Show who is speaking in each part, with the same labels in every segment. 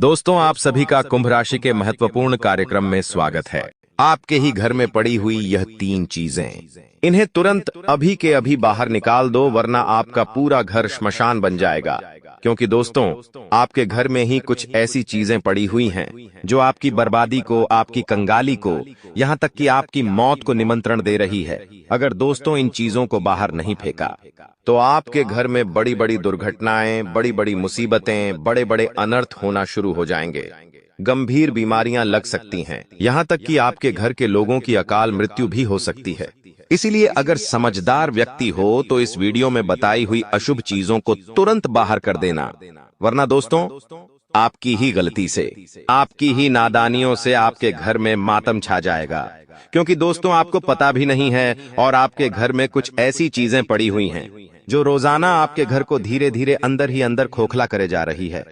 Speaker 1: दोस्तों, आप सभी का कुंभ राशि के महत्वपूर्ण कार्यक्रम में स्वागत है। आपके ही घर में पड़ी हुई यह 3 चीजें, इन्हें तुरंत अभी के अभी बाहर निकाल दो, वरना आपका पूरा घर श्मशान बन जाएगा। क्योंकि दोस्तों, आपके घर में ही कुछ ऐसी चीजें पड़ी हुई हैं जो आपकी बर्बादी को, आपकी कंगाली को, यहाँ तक कि आपकी मौत को निमंत्रण दे रही है। अगर दोस्तों इन चीजों को बाहर नहीं फेंका तो आपके घर में बड़ी बड़ी दुर्घटनाएं, बड़ी बड़ी मुसीबतें, बड़े बड़े अनर्थ होना शुरू हो जाएंगे। गंभीर बीमारियां लग सकती हैं, यहाँ तक कि आपके घर के लोगों की अकाल मृत्यु भी हो सकती है। इसीलिए अगर समझदार व्यक्ति हो तो इस वीडियो में बताई हुई अशुभ चीजों को तुरंत बाहर कर देना, वरना दोस्तों आपकी ही गलती से, आपकी ही नादानियों से आपके घर में मातम छा जाएगा। क्योंकि दोस्तों आपको पता भी नहीं है और आपके घर में कुछ ऐसी चीजें पड़ी हुई हैं जो रोजाना आपके घर को धीरे धीरे अंदर ही अंदर खोखला करे जा रही है।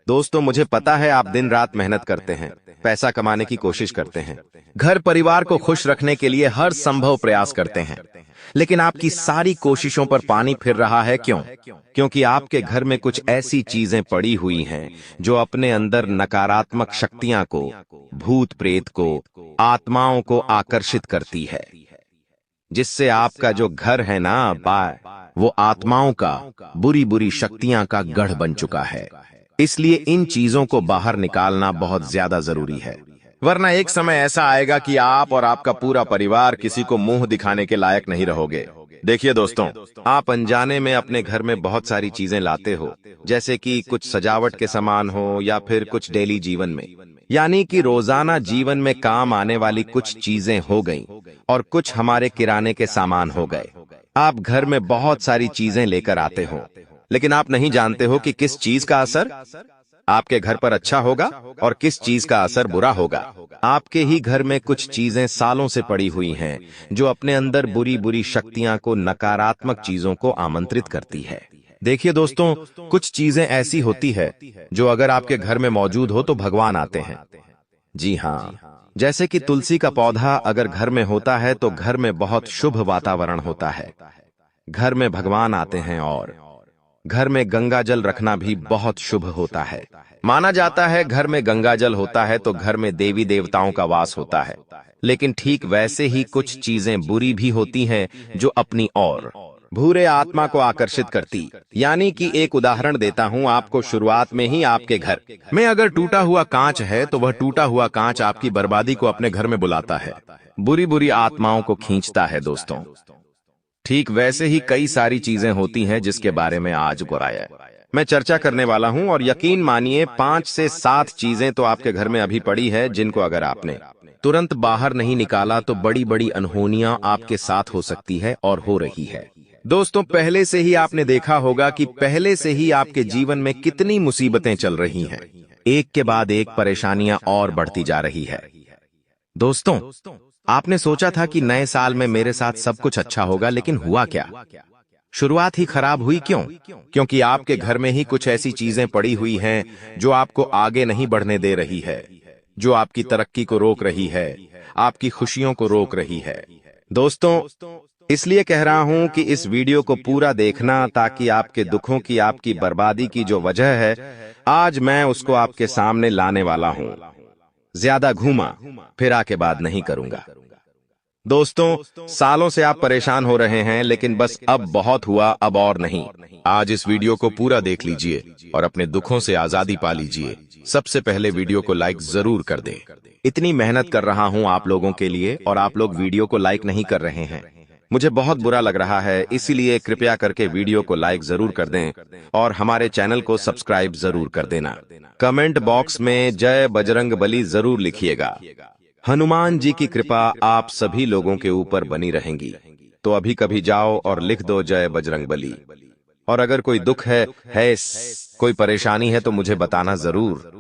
Speaker 1: दोस्तों, मुझे पता है आप दिन रात मेहनत करते हैं, पैसा कमाने की कोशिश करते हैं, घर परिवार को खुश रखने के लिए हर संभव प्रयास करते हैं, लेकिन आपकी सारी कोशिशों पर पानी फिर रहा है। क्यों? क्योंकि आपके घर में कुछ ऐसी चीजें पड़ी हुई हैं जो अपने अंदर नकारात्मक शक्तियां को, भूत प्रेत को, आत्माओं को आकर्षित करती है, जिससे आपका जो घर है ना बाय, वो आत्माओं का, बुरी बुरी शक्तियां का गढ़ बन चुका है। इसलिए इन चीजों को बाहर निकालना बहुत ज्यादा जरूरी है, वरना एक समय ऐसा आएगा कि आप और आपका पूरा परिवार किसी को मुंह दिखाने के लायक नहीं रहोगे। देखिए दोस्तों, आप अनजाने में अपने घर में बहुत सारी चीजें लाते हो, जैसे कि कुछ सजावट के सामान हो या फिर कुछ डेली जीवन में, यानी कि रोजाना जीवन में काम आने वाली कुछ चीजें हो गईं और कुछ हमारे किराने के सामान हो गए। आप घर में बहुत सारी चीजें लेकर आते हो, लेकिन आप नहीं जानते हो कि किस चीज का असर आपके घर पर अच्छा होगा और किस चीज का असर बुरा होगा। आपके ही घर में कुछ चीजें सालों से पड़ी हुई हैं जो अपने अंदर बुरी बुरी शक्तियां को, नकारात्मक चीजों को आमंत्रित करती है। देखिए दोस्तों, कुछ चीजें ऐसी होती है जो अगर आपके घर में मौजूद हो तो भगवान आते हैं। जी हाँ, जैसे कि तुलसी का पौधा अगर घर में होता है तो घर में बहुत शुभ वातावरण होता है, घर में भगवान आते हैं। और घर में गंगा जल रखना भी बहुत शुभ होता है। माना जाता है घर में गंगा जल होता है तो घर में देवी देवताओं का वास होता है। लेकिन ठीक वैसे ही कुछ चीजें बुरी भी होती हैं जो अपनी ओर बुरे आत्मा को आकर्षित करती। यानी कि एक उदाहरण देता हूं आपको। शुरुआत में ही आपके घर में अगर टूटा हुआ कांच है तो वह टूटा हुआ कांच आपकी बर्बादी को अपने घर में बुलाता है, बुरी बुरी आत्माओं को खींचता है। दोस्तों, ठीक वैसे ही कई सारी चीजें होती हैं जिसके बारे में आज मैं चर्चा करने वाला हूं। और यकीन मानिए 5 से 7 चीजें तो आपके घर में अभी पड़ी है जिनको अगर आपने तुरंत बाहर नहीं निकाला तो बड़ी बड़ी अनहोनियां आपके साथ हो सकती है और हो रही है। दोस्तों, पहले से ही आपने देखा होगा कि पहले से ही आपके जीवन में कितनी मुसीबतें चल रही हैं, एक के बाद एक परेशानियां और बढ़ती जा रही है। दोस्तों, आपने सोचा था कि नए साल में मेरे साथ सब कुछ अच्छा होगा, लेकिन हुआ क्या? शुरुआत ही खराब हुई। क्यों? क्योंकि आपके घर में ही कुछ ऐसी चीजें पड़ी हुई हैं जो आपको आगे नहीं बढ़ने दे रही है, जो आपकी तरक्की को रोक रही है, आपकी खुशियों को रोक रही है। दोस्तों, इसलिए कह रहा हूं कि इस वीडियो को पूरा देखना, ताकि आपके दुखों की, आपकी बर्बादी की जो वजह है, आज मैं उसको आपके सामने लाने वाला हूं। ज्यादा घूमा फिरा के बाद नहीं करूंगा। दोस्तों, सालों से आप परेशान हो रहे हैं, लेकिन बस अब बहुत हुआ, अब और नहीं। आज इस वीडियो को पूरा देख लीजिए और अपने दुखों से आजादी पा लीजिए। सबसे पहले वीडियो को लाइक जरूर कर दें। इतनी मेहनत कर रहा हूं आप लोगों के लिए और आप लोग वीडियो को लाइक नहीं कर रहे हैं, मुझे बहुत बुरा लग रहा है। इसीलिए कृपया करके वीडियो को लाइक जरूर कर दें और हमारे चैनल को सब्सक्राइब जरूर कर देना। कमेंट बॉक्स में जय बजरंग बली जरूर लिखिएगा। हनुमान जी की कृपा आप सभी लोगों के ऊपर बनी रहेंगी। तो अभी कभी जाओ और लिख दो जय बजरंग बली। और अगर कोई दुख है, कोई परेशानी है तो मुझे बताना जरूर।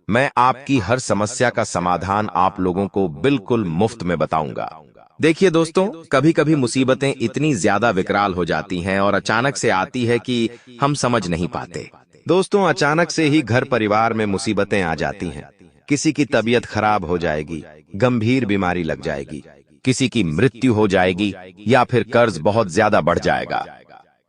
Speaker 1: मैं आपकी हर समस्या का समाधान आप लोगों को बिल्कुल मुफ्त में बताऊंगा। देखिए दोस्तों, कभी कभी मुसीबतें इतनी ज्यादा विकराल हो जाती हैं और अचानक से आती है कि हम समझ नहीं पाते। दोस्तों, अचानक से ही घर परिवार में मुसीबतें आ जाती हैं। किसी की तबीयत खराब हो जाएगी, गंभीर बीमारी लग जाएगी, किसी की मृत्यु हो जाएगी या फिर कर्ज बहुत ज्यादा बढ़ जाएगा,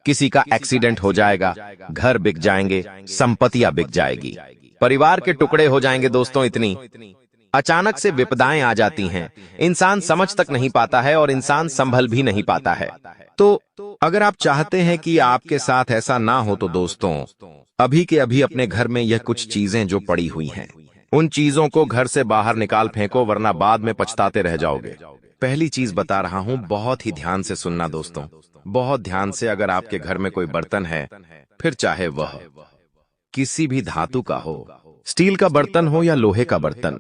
Speaker 1: किसी का एक्सीडेंट हो जाएगा, घर बिक जाएंगे, संपत्तियां बिक जाएगी। परिवार के टुकड़े हो जाएंगे दोस्तों। इतनी अचानक से विपदाएं आ जाती हैं, इंसान समझ तक नहीं पाता है और इंसान संभल भी नहीं पाता है। तो अगर आप चाहते हैं कि आपके साथ ऐसा ना हो तो दोस्तों, अभी के अभी अपने घर में यह कुछ चीजें जो पड़ी हुई हैं, उन चीजों को घर से बाहर निकाल फेंको, वरना बाद में पछताते रह जाओगे। पहली चीज बता रहा हूं, बहुत ही ध्यान से सुनना दोस्तों, बहुत ध्यान से। अगर आपके घर में कोई बर्तन है, फिर चाहे वह किसी भी धातु का हो, स्टील का बर्तन हो या लोहे का बर्तन,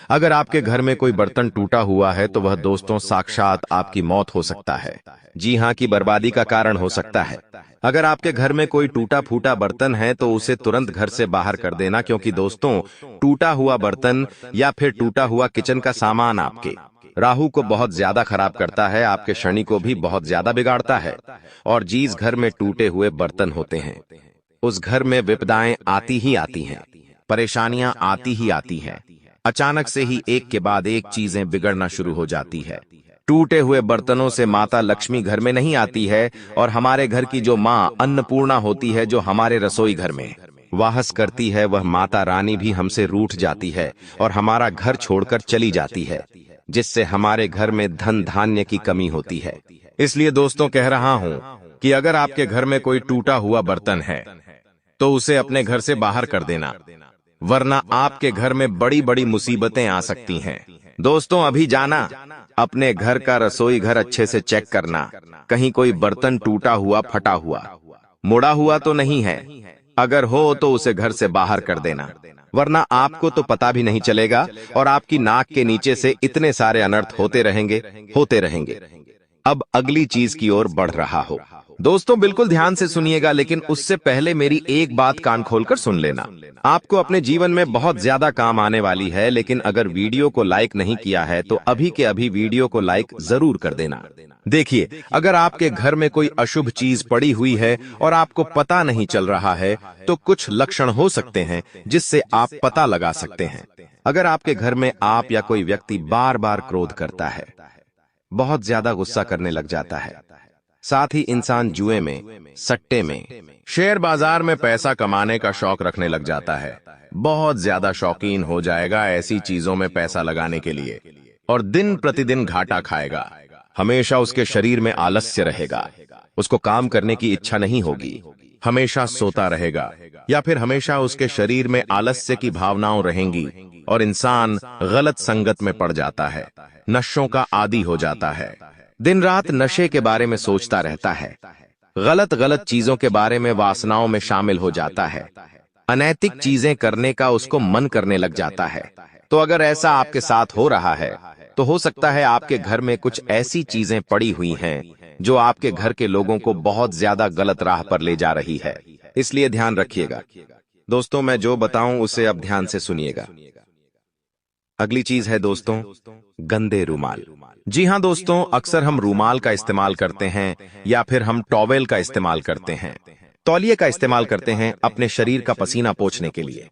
Speaker 1: अगर आपके घर में कोई बर्तन टूटा हुआ है तो वह दोस्तों साक्षात आपकी मौत हो सकता है। जी हां, की बर्बादी का कारण हो सकता है। अगर आपके घर में कोई टूटा फूटा बर्तन है तो उसे तुरंत घर से बाहर कर देना, क्योंकि दोस्तों टूटा हुआ बर्तन या फिर टूटा हुआ किचन का सामान आपके राहु को बहुत ज्यादा खराब करता है, आपके शनि को भी बहुत ज्यादा बिगाड़ता है। और जिस घर में टूटे हुए बर्तन होते हैं, उस घर में विपदाएं आती ही आती हैं, परेशानियां आती ही आती हैं। अचानक से ही एक के बाद एक चीजें बिगड़ना शुरू हो जाती है। टूटे हुए बर्तनों से माता लक्ष्मी घर में नहीं आती है, और हमारे घर की जो माँ अन्नपूर्णा होती है, जो हमारे रसोई घर में वास करती है, वह माता रानी भी हमसे रूठ जाती है और हमारा घर छोड़कर चली जाती है, जिससे हमारे घर में धन धान्य की कमी होती है। इसलिए दोस्तों कह रहा हूं कि अगर आपके घर में कोई टूटा हुआ बर्तन है तो उसे अपने घर से बाहर कर देना, वरना आपके घर में बड़ी बड़ी मुसीबतें आ सकती हैं। दोस्तों अभी जाना, अपने घर का रसोई घर अच्छे से चेक करना, कहीं कोई बर्तन टूटा हुआ, फटा हुआ, मुड़ा हुआ तो नहीं है। अगर हो तो उसे घर से बाहर कर देना, वरना आपको तो पता भी नहीं चलेगा और आपकी नाक के नीचे से इतने सारे अनर्थ होते रहेंगे। अब अगली चीज की ओर बढ़ रहा हो। दोस्तों बिल्कुल ध्यान से सुनिएगा, लेकिन उससे पहले मेरी एक बात कान खोलकर सुन लेना। आपको अपने जीवन में बहुत ज्यादा काम आने वाली है, लेकिन अगर वीडियो को लाइक नहीं किया है तो अभी के अभी वीडियो को लाइक जरूर कर देना। देखिए, अगर आपके घर में कोई अशुभ चीज पड़ी हुई है और आपको पता नहीं चल रहा है, तो कुछ लक्षण हो सकते हैं जिससे आप पता लगा सकते हैं। अगर आपके घर में आप या कोई व्यक्ति बार बार क्रोध करता है, बहुत ज्यादा गुस्सा करने लग जाता है, साथ ही इंसान जुए में, सट्टे में, शेयर बाजार में पैसा कमाने का शौक रखने लग जाता है, बहुत ज्यादा शौकीन हो जाएगा ऐसी चीजों में पैसा लगाने के लिए, और दिन प्रतिदिन घाटा खाएगा। हमेशा उसके शरीर में आलस्य रहेगा, उसको काम करने की इच्छा नहीं होगी, हमेशा सोता रहेगा, या फिर हमेशा उसके शरीर में आलस्य की भावनाएं रहेंगी और इंसान गलत संगत में पड़ जाता है, नशों का आदी हो जाता है, दिन रात नशे के बारे में सोचता रहता है, गलत चीजों के बारे में वासनाओं में शामिल हो जाता है, अनैतिक चीजें करने का उसको मन करने लग जाता है। तो अगर ऐसा आपके साथ हो रहा है तो हो सकता है आपके घर में कुछ ऐसी चीजें पड़ी हुई हैं जो आपके घर के लोगों को बहुत ज्यादा गलत राह पर ले जा रही है। इसलिए ध्यान रखिएगा दोस्तों, मैं जो बताऊं उसे अब ध्यान से सुनिएगा। अगली चीज है दोस्तों गंदे रूमाल। जी हां दोस्तों, अक्सर हम रूमाल का इस्तेमाल करते हैं या फिर हम टॉवेल का इस्तेमाल करते हैं, तौलिए का इस्तेमाल करते हैं अपने शरीर का पसीना पोंछने के लिए,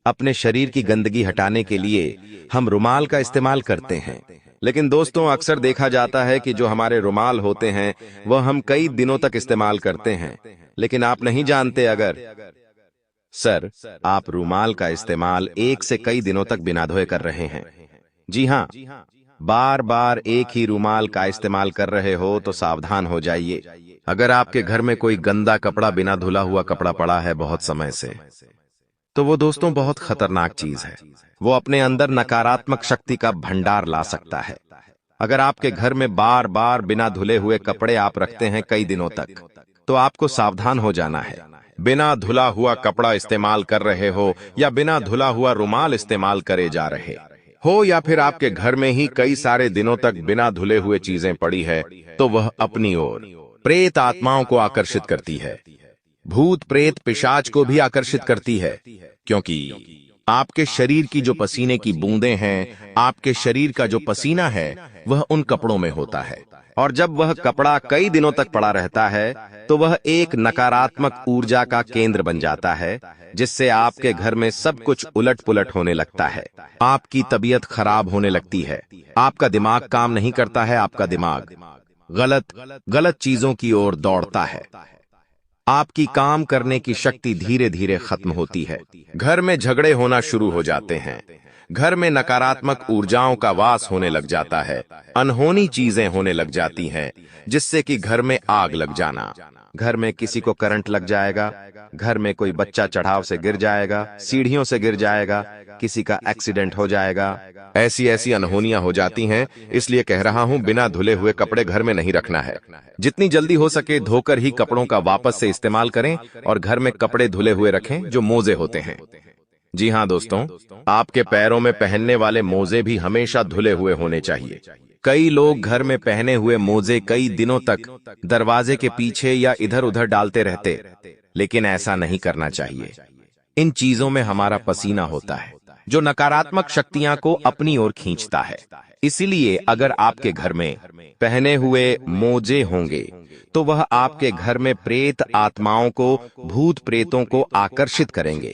Speaker 1: अपने शरीर की गंदगी हटाने के लिए हम रुमाल का इस्तेमाल करते हैं। लेकिन दोस्तों अक्सर देखा जाता है कि जो हमारे रुमाल होते हैं वह हम कई दिनों तक इस्तेमाल करते हैं, लेकिन आप नहीं जानते अगर सर आप रुमाल का इस्तेमाल 1 से कई दिनों तक बिना धोए कर रहे हैं। जी हां, बार बार एक ही रुमाल का इस्तेमाल कर रहे हो तो सावधान हो जाइए। अगर आपके घर में कोई गंदा कपड़ा, बिना धुला हुआ कपड़ा पड़ा है बहुत समय से, तो वो दोस्तों बहुत खतरनाक चीज है। वो अपने अंदर नकारात्मक शक्ति का भंडार ला सकता है। अगर आपके घर में बार बार बिना धुले हुए कपड़े आप रखते हैं कई दिनों तक, तो आपको सावधान हो जाना है। बिना धुला हुआ कपड़ा इस्तेमाल कर रहे हो या बिना धुला हुआ रुमाल इस्तेमाल करे जा रहे हो, या फिर आपके घर में ही कई सारे दिनों तक बिना धुले हुए चीजें पड़ी है, तो वह अपनी ओर प्रेत आत्माओं को आकर्षित करती है, भूत प्रेत पिशाच को भी आकर्षित करती है, क्योंकि आपके शरीर की जो पसीने की बूंदें हैं, आपके शरीर का जो पसीना है वह उन कपड़ों में होता है, और जब वह कपड़ा कई दिनों तक पड़ा रहता है तो वह एक नकारात्मक ऊर्जा का केंद्र बन जाता है, जिससे आपके घर में सब कुछ उलट पुलट होने लगता है, आपकी तबीयत खराब होने लगती है, आपका दिमाग काम नहीं करता है, आपका दिमाग गलत चीजों की ओर दौड़ता है। आपकी काम करने की शक्ति धीरे धीरे खत्म होती है। घर में झगड़े होना शुरू हो जाते हैं। घर में नकारात्मक ऊर्जाओं का वास होने लग जाता है। अनहोनी चीजें होने लग जाती हैं, जिससे कि घर में आग लग जाना। घर में किसी को करंट लग जाएगा, घर में कोई बच्चा चढ़ाव से गिर जाएगा, सीढ़ियों से गिर जाएगा, किसी का एक्सीडेंट हो जाएगा। ऐसी ऐसी अनहोनियां हो जाती हैं। इसलिए कह रहा हूं, बिना धुले हुए कपड़े घर में नहीं रखना है। जितनी जल्दी हो सके धोकर ही कपड़ों का वापस से इस्तेमाल करें और घर में कपड़े धुले हुए रखें जो मोजे होते हैं। जी हाँ दोस्तों, आपके पैरों में पहनने वाले मोजे भी हमेशा धुले हुए होने चाहिए। कई लोग घर में पहने हुए मोजे कई दिनों तक दरवाजे के पीछे या इधर उधर डालते रहते, लेकिन ऐसा नहीं करना चाहिए। इन चीजों में हमारा पसीना होता है, जो नकारात्मक शक्तियां को अपनी ओर खींचता है। इसीलिए अगर आपके घर में पहने हुए मोजे होंगे तो वह आपके घर में प्रेत आत्माओं को, भूत प्रेतों को आकर्षित करेंगे,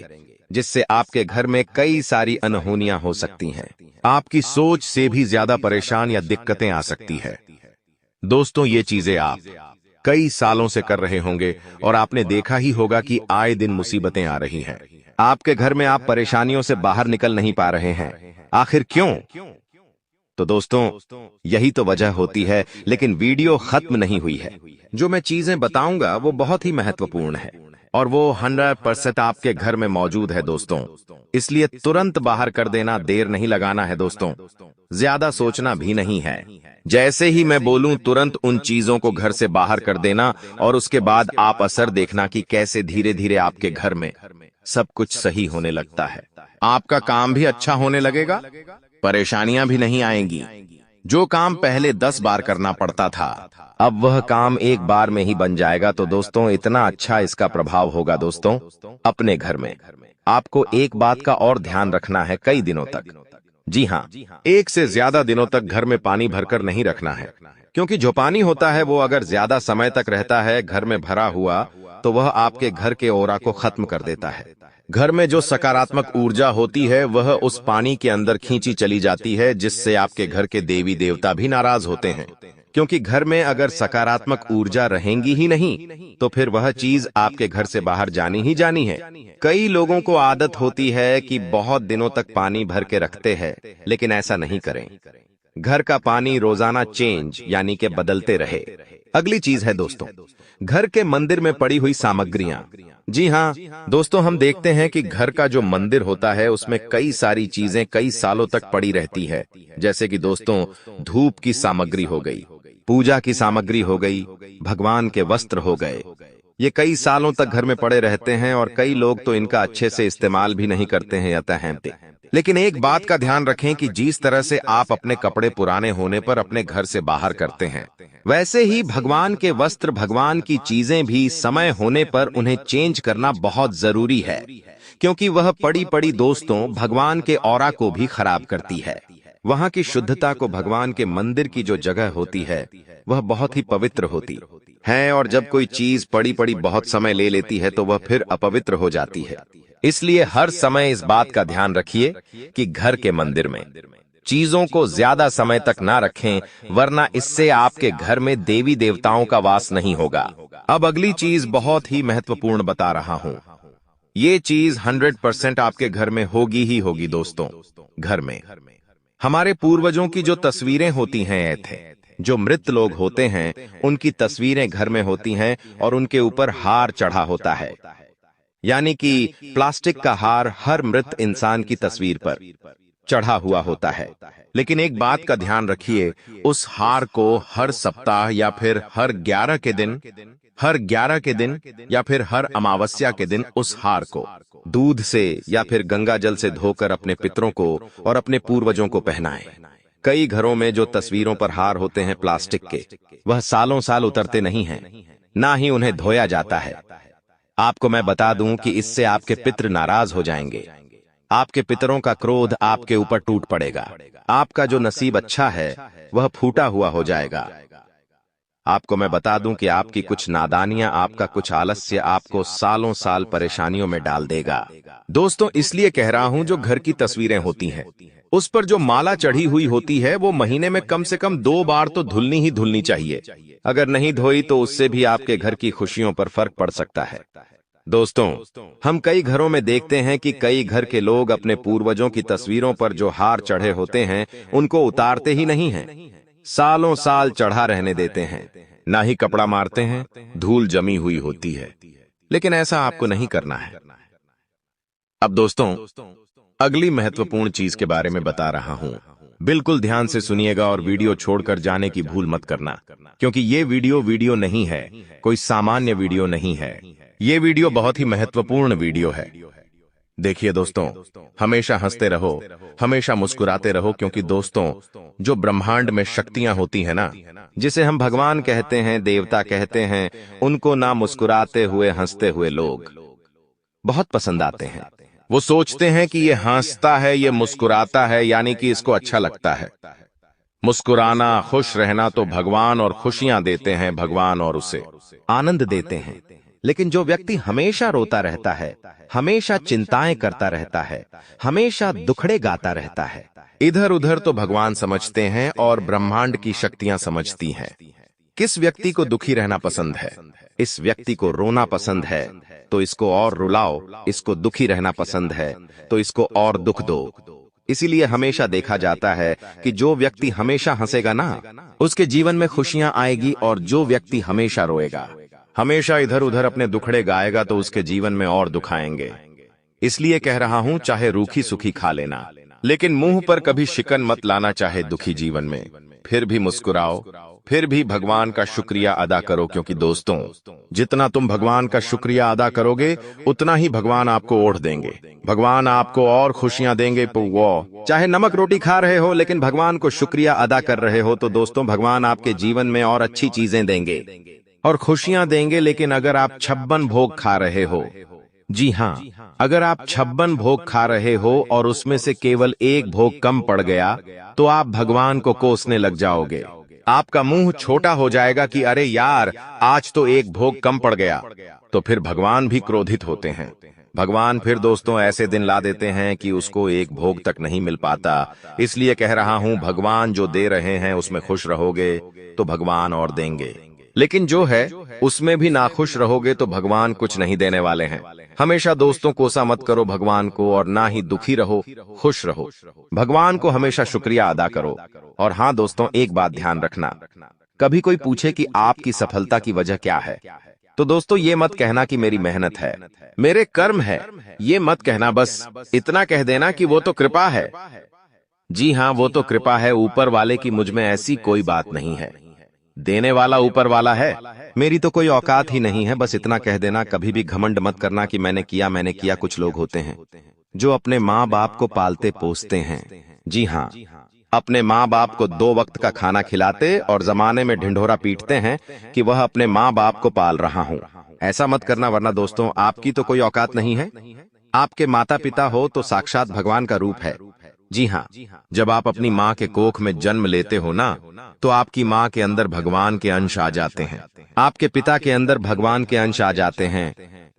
Speaker 1: जिससे आपके घर में कई सारी अनहोनियां हो सकती हैं। आपकी सोच से भी ज्यादा परेशान या दिक्कतें आ सकती है। दोस्तों, ये चीजें आप कई सालों से कर रहे होंगे और आपने देखा ही होगा कि आए दिन मुसीबतें आ रही हैं। आपके घर में आप परेशानियों से बाहर निकल नहीं पा रहे हैं। आखिर क्यों? तो दोस्तों, यही तो वजह होती है, लेकिन वीडियो खत्म नहीं हुई है। जो मैं चीजें बताऊंगा वो बहुत ही महत्वपूर्ण है और वो 100% आपके घर में मौजूद है दोस्तों। इसलिए तुरंत बाहर कर देना, देर नहीं लगाना है दोस्तों। ज्यादा सोचना भी नहीं है। जैसे ही मैं बोलूं तुरंत उन चीजों को घर से बाहर कर देना और उसके बाद आप असर देखना कि कैसे धीरे धीरे आपके घर में सब कुछ सही होने लगता है। आपका काम भी अच्छा होने लगेगा, परेशानियां भी नहीं आएंगी। जो काम पहले 10 बार करना पड़ता था, अब वह काम एक बार में ही बन जाएगा। तो दोस्तों, इतना अच्छा इसका प्रभाव होगा दोस्तों अपने घर में। आपको एक बात का और ध्यान रखना है कई दिनों तक। जी हाँ, एक से ज्यादा दिनों तक घर में पानी भरकर नहीं रखना है, क्योंकि जो पानी होता है वो अगर ज्यादा समय तक रहता है घर में भरा हुआ तो वह आपके घर के ऑरा को खत्म कर देता है। घर में जो सकारात्मक ऊर्जा होती है वह उस पानी के अंदर खींची चली जाती है, जिससे आपके घर के देवी देवता भी नाराज होते हैं। क्योंकि घर में अगर सकारात्मक ऊर्जा रहेंगी ही नहीं तो फिर वह चीज आपके घर से बाहर जानी ही जानी है। कई लोगों को आदत होती है कि बहुत दिनों तक पानी भर के रखते हैं, लेकिन ऐसा नहीं करें। घर का पानी रोजाना चेंज यानी कि बदलते रहे। अगली चीज है दोस्तों, घर के मंदिर में पड़ी हुई सामग्रियां। जी हाँ दोस्तों, हम देखते हैं कि घर का जो मंदिर होता है उसमें कई सारी चीजें कई सालों तक पड़ी रहती है। जैसे कि दोस्तों, धूप की सामग्री हो गई, पूजा की सामग्री हो गई, भगवान के वस्त्र हो गए। ये कई सालों तक घर में पड़े रहते हैं और कई लोग तो इनका अच्छे से इस्तेमाल भी नहीं करते हैं या तहमते। लेकिन एक बात का ध्यान रखें कि जिस तरह से आप अपने कपड़े पुराने होने पर अपने घर से बाहर करते हैं, वैसे ही भगवान के वस्त्र, भगवान की चीजें भी समय होने पर उन्हें चेंज करना बहुत जरूरी है, क्योंकि वह पड़ी पड़ी दोस्तों भगवान के ऑरा को भी खराब करती है। वहां की शुद्धता को, भगवान के मंदिर की जो जगह होती है वह बहुत ही पवित्र होती है, और जब कोई चीज पड़ी पड़ी बहुत समय ले लेती है तो वह फिर अपवित्र हो जाती है। इसलिए हर समय इस बात का ध्यान रखिए कि घर के मंदिर में चीजों को ज्यादा समय तक ना रखें, वरना इससे आपके घर में देवी देवताओं का वास नहीं होगा। अब अगली चीज बहुत ही महत्वपूर्ण बता रहा हूं। ये चीज 100% आपके घर में होगी ही होगी दोस्तों। घर में हमारे पूर्वजों की जो तस्वीरें होती हैं, जो मृत लोग होते हैं उनकी तस्वीरें घर में होती हैं और उनके ऊपर हार चढ़ा होता है, यानी कि प्लास्टिक का हार हर मृत इंसान की तस्वीर पर चढ़ा हुआ होता है। लेकिन एक बात का ध्यान रखिए, उस हार को हर सप्ताह या फिर हर 11 के दिन या फिर हर अमावस्या के दिन उस हार को दूध से या फिर गंगा जल से धोकर अपने पितरों को और अपने पूर्वजों को पहनाएं। कई घरों में जो तस्वीरों पर हार होते हैं प्लास्टिक के, वह सालों साल उतरते नहीं हैं, ना ही उन्हें धोया जाता है। आपको मैं बता दूं कि इससे आपके पितृ नाराज हो जाएंगे। आपके पितरों का क्रोध आपके ऊपर टूट पड़ेगा। आपका जो नसीब अच्छा है वह फूटा हुआ हो जाएगा। आपको मैं बता दूं कि आपकी कुछ नादानियां, आपका कुछ आलस्य आपको सालों साल परेशानियों में डाल देगा। दोस्तों, इसलिए कह रहा हूं, जो घर की तस्वीरें होती हैं उस पर जो माला चढ़ी हुई होती है वो महीने में कम से कम 2 बार तो धुलनी ही धुलनी चाहिए। अगर नहीं धोई तो उससे भी आपके घर की खुशियों पर फर्क पड़ सकता है। दोस्तों, हम कई घरों में देखते हैं कि कई घर के लोग अपने पूर्वजों की तस्वीरों पर जो हार चढ़े होते हैं उनको उतारते ही नहीं हैं। सालों साल चढ़ा रहने देते हैं, ना ही कपड़ा मारते हैं, धूल जमी हुई होती है। लेकिन ऐसा आपको नहीं करना है। अब दोस्तों, अगली महत्वपूर्ण चीज के बारे में बता रहा हूं। बिल्कुल ध्यान से सुनिएगा और वीडियो छोड़कर जाने की भूल मत करना, क्योंकि ये वीडियो नहीं है, कोई सामान्य वीडियो नहीं है। ये वीडियो बहुत ही महत्वपूर्ण वीडियो है। देखिए दोस्तों, हमेशा हंसते रहो, हमेशा मुस्कुराते रहो, क्योंकि दोस्तों, जो ब्रह्मांड में शक्तियां होती हैं ना, जिसे हम भगवान कहते हैं, देवता कहते हैं, उनको ना मुस्कुराते हुए हंसते हुए लोग बहुत पसंद आते हैं। वो सोचते हैं कि ये हंसता है, ये मुस्कुराता है, यानी कि इसको अच्छा लगता है। मुस्कुराना, खुश रहना तो भगवान और खुशियां देते हैं भगवान, और उसे आनंद देते हैं। लेकिन जो व्यक्ति हमेशा रोता रहता है, हमेशा चिंताएं करता रहता है, हमेशा दुखड़े गाता रहता है, इधर उधर तो भगवान समझते हैं और ब्रह्मांड की शक्तियां समझती हैं। किस व्यक्ति को दुखी रहना पसंद है? इस व्यक्ति को रोना पसंद है तो इसको और रुलाओ, इसको दुखी रहना पसंद है तो इसको और दुख दो। इसीलिए हमेशा देखा जाता है कि जो व्यक्ति हमेशा हंसेगा ना, उसके जीवन में खुशियां आएगी, और जो व्यक्ति हमेशा रोएगा, हमेशा इधर उधर अपने दुखड़े गाएगा, तो उसके जीवन में और दुख आएंगे। इसलिए कह रहा हूं, चाहे रूखी सुखी खा लेना, लेकिन मुंह पर कभी शिकन मत लाना। चाहे दुखी जीवन में, फिर भी मुस्कुराओ, फिर भी भगवान का शुक्रिया अदा करो, क्योंकि दोस्तों, जितना तुम भगवान का शुक्रिया अदा करोगे उतना ही भगवान आपको ओढ़ देंगे, भगवान आपको और खुशियां देंगे। वो चाहे नमक रोटी खा रहे हो, लेकिन भगवान को शुक्रिया अदा कर रहे हो, तो दोस्तों, भगवान आपके जीवन में और अच्छी चीजें देंगे और खुशियां देंगे। लेकिन अगर आप 56 भोग खा रहे हो, जी हाँ, अगर आप 56 भोग खा रहे हो और उसमें से केवल एक भोग कम पड़ गया, तो आप भगवान को कोसने लग जाओगे। आपका मुंह छोटा हो जाएगा कि अरे यार, आज तो एक भोग कम पड़ गया। तो फिर भगवान भी क्रोधित होते हैं। भगवान फिर दोस्तों ऐसे दिन ला देते हैं कि उसको एक भोग तक नहीं मिल पाता। इसलिए कह रहा हूं, भगवान जो दे रहे हैं उसमें खुश रहोगे तो भगवान और देंगे, लेकिन जो है उसमें भी नाखुश रहोगे तो भगवान कुछ नहीं देने वाले हैं। हमेशा दोस्तों कोसा मत करो भगवान को, और ना ही दुखी रहो, खुश रहो। भगवान को हमेशा शुक्रिया अदा करो। और हाँ दोस्तों, एक बात ध्यान रखना, कभी कोई पूछे कि आपकी सफलता की वजह क्या है, तो दोस्तों ये मत कहना कि मेरी मेहनत है, मेरे कर्म है, ये मत कहना। बस इतना कह देना कि वो तो कृपा है। जी हाँ, वो तो कृपा है ऊपर वाले की, मुझ में ऐसी कोई बात नहीं है। देने वाला ऊपर वाला है, मेरी तो कोई औकात ही नहीं है। बस इतना कह देना। कभी भी घमंड मत करना कि मैंने किया। कुछ लोग होते हैं जो अपने माँ बाप को पालते पोसते हैं, जी हाँ, अपने माँ बाप को 2 वक्त का खाना खिलाते और जमाने में ढिंढोरा पीटते हैं कि वह अपने माँ बाप को पाल रहा हूँ। ऐसा मत करना, वरना दोस्तों आपकी तो कोई औकात नहीं है। आपके माता पिता हो तो साक्षात भगवान का रूप है। जी हाँ, जब आप अपनी माँ के कोख में जन्म लेते हो ना, तो आपकी माँ के अंदर भगवान के अंश आ जाते हैं, आपके पिता के अंदर भगवान के अंश आ जाते हैं,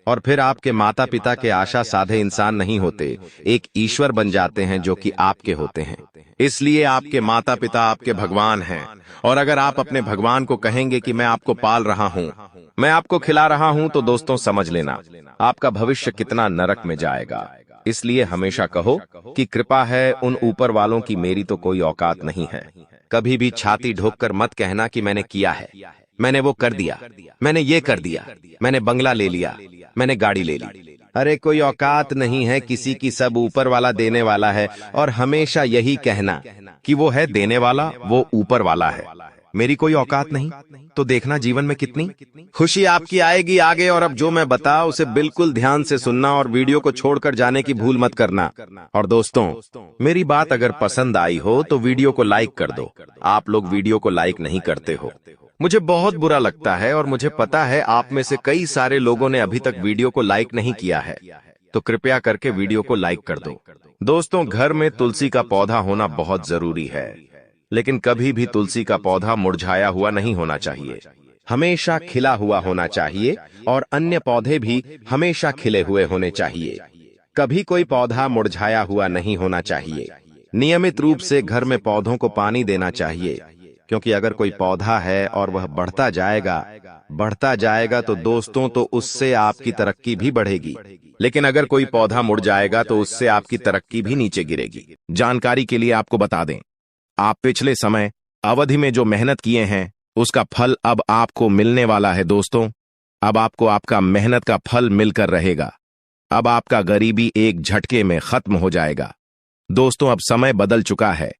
Speaker 1: और फिर आपके माता पिता के आशा साधे इंसान नहीं होते, एक ईश्वर बन जाते हैं जो कि आपके होते हैं। इसलिए आपके माता पिता आपके भगवान हैं। और अगर आप अपने भगवान को कहेंगे कि मैं आपको पाल रहा हूँ, मैं आपको खिला रहा हूँ, तो दोस्तों समझ लेना आपका भविष्य कितना नरक में जाएगा। इसलिए हमेशा कहो कि कृपा है उन ऊपर वालों की, मेरी तो कोई औकात नहीं है। कभी भी छाती ठोककर मत कहना कि मैंने किया है, मैंने वो कर दिया, मैंने ये कर दिया, मैंने बंगला ले लिया, मैंने गाड़ी ले ली। अरे कोई औकात नहीं है किसी की, सब ऊपर वाला देने वाला है। और हमेशा यही कहना कि वो है देने वाला, वो ऊपर वाला है, मेरी कोई औकात नहीं। तो देखना जीवन में कितनी खुशी आपकी आएगी आगे। और अब जो मैं बताऊं उसे बिल्कुल ध्यान से सुनना और वीडियो को छोड़कर जाने की भूल मत करना। और दोस्तों, मेरी बात अगर पसंद आई हो तो वीडियो को लाइक कर दो। आप लोग वीडियो को लाइक नहीं करते हो, मुझे बहुत बुरा लगता है। और मुझे पता है आप में से कई सारे लोगों ने अभी तक वीडियो को लाइक नहीं किया है, तो कृपया करके वीडियो को लाइक कर दो। दोस्तों, घर में तुलसी का पौधा होना बहुत जरूरी है, लेकिन कभी भी तुलसी का पौधा मुरझाया हुआ नहीं होना चाहिए, हमेशा खिला हुआ होना चाहिए। और अन्य पौधे भी हमेशा खिले हुए होने चाहिए, कभी कोई पौधा मुरझाया हुआ नहीं होना चाहिए। नियमित रूप से घर में पौधों को पानी देना चाहिए, क्योंकि अगर कोई पौधा है और वह बढ़ता जाएगा तो दोस्तों तो उससे आपकी तरक्की भी बढ़ेगी, लेकिन अगर कोई पौधा मुड़ जाएगा तो उससे आपकी तरक्की भी नीचे गिरेगी। जानकारी के लिए आपको बता दें, आप पिछले समय अवधि में जो मेहनत किए हैं उसका फल अब आपको मिलने वाला है दोस्तों। अब आपको आपका मेहनत का फल मिलकर रहेगा। अब आपका गरीबी एक झटके में खत्म हो जाएगा। दोस्तों अब समय बदल चुका है,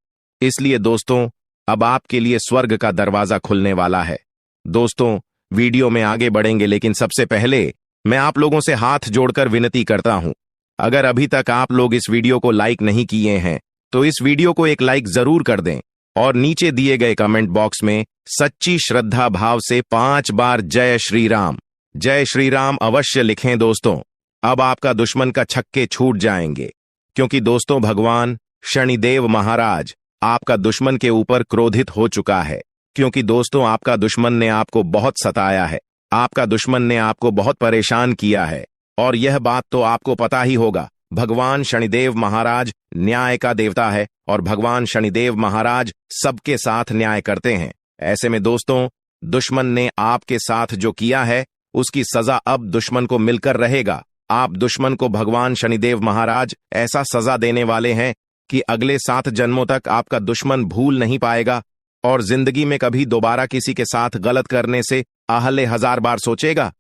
Speaker 1: इसलिए दोस्तों अब आपके लिए स्वर्ग का दरवाजा खुलने वाला है। दोस्तों वीडियो में आगे बढ़ेंगे, लेकिन सबसे पहले मैं आप लोगों से हाथ जोड़कर विनती करता हूं, अगर अभी तक आप लोग इस वीडियो को लाइक नहीं किए हैं तो इस वीडियो को एक लाइक जरूर कर दें और नीचे दिए गए कमेंट बॉक्स में सच्ची श्रद्धा भाव से 5 बार जय श्री राम अवश्य लिखें। दोस्तों अब आपका दुश्मन का छक्के छूट जाएंगे, क्योंकि दोस्तों भगवान शनिदेव महाराज आपका दुश्मन के ऊपर क्रोधित हो चुका है, क्योंकि दोस्तों आपका दुश्मन ने आपको बहुत सताया है, आपका दुश्मन ने आपको बहुत परेशान किया है। और यह बात तो आपको पता ही होगा, भगवान शनिदेव महाराज न्याय का देवता है और भगवान शनिदेव महाराज सबके साथ न्याय करते हैं। ऐसे में दोस्तों दुश्मन ने आपके साथ जो किया है उसकी सजा अब दुश्मन को मिलकर रहेगा। आप दुश्मन को भगवान शनिदेव महाराज ऐसा सजा देने वाले हैं कि अगले 7 जन्मों तक आपका दुश्मन भूल नहीं पाएगा और जिंदगी में कभी दोबारा किसी के साथ गलत करने से आहले 1000 बार सोचेगा,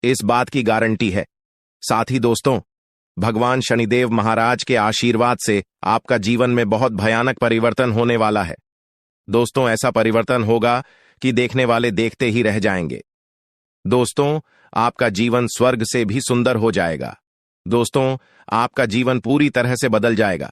Speaker 1: इस बात की गारंटी है। साथ ही दोस्तों भगवान शनिदेव महाराज के आशीर्वाद से आपका जीवन में बहुत भयानक परिवर्तन होने वाला है। दोस्तों ऐसा परिवर्तन होगा कि देखने वाले देखते ही रह जाएंगे। दोस्तों आपका जीवन स्वर्ग से भी सुंदर हो जाएगा। दोस्तों आपका जीवन पूरी तरह से बदल जाएगा।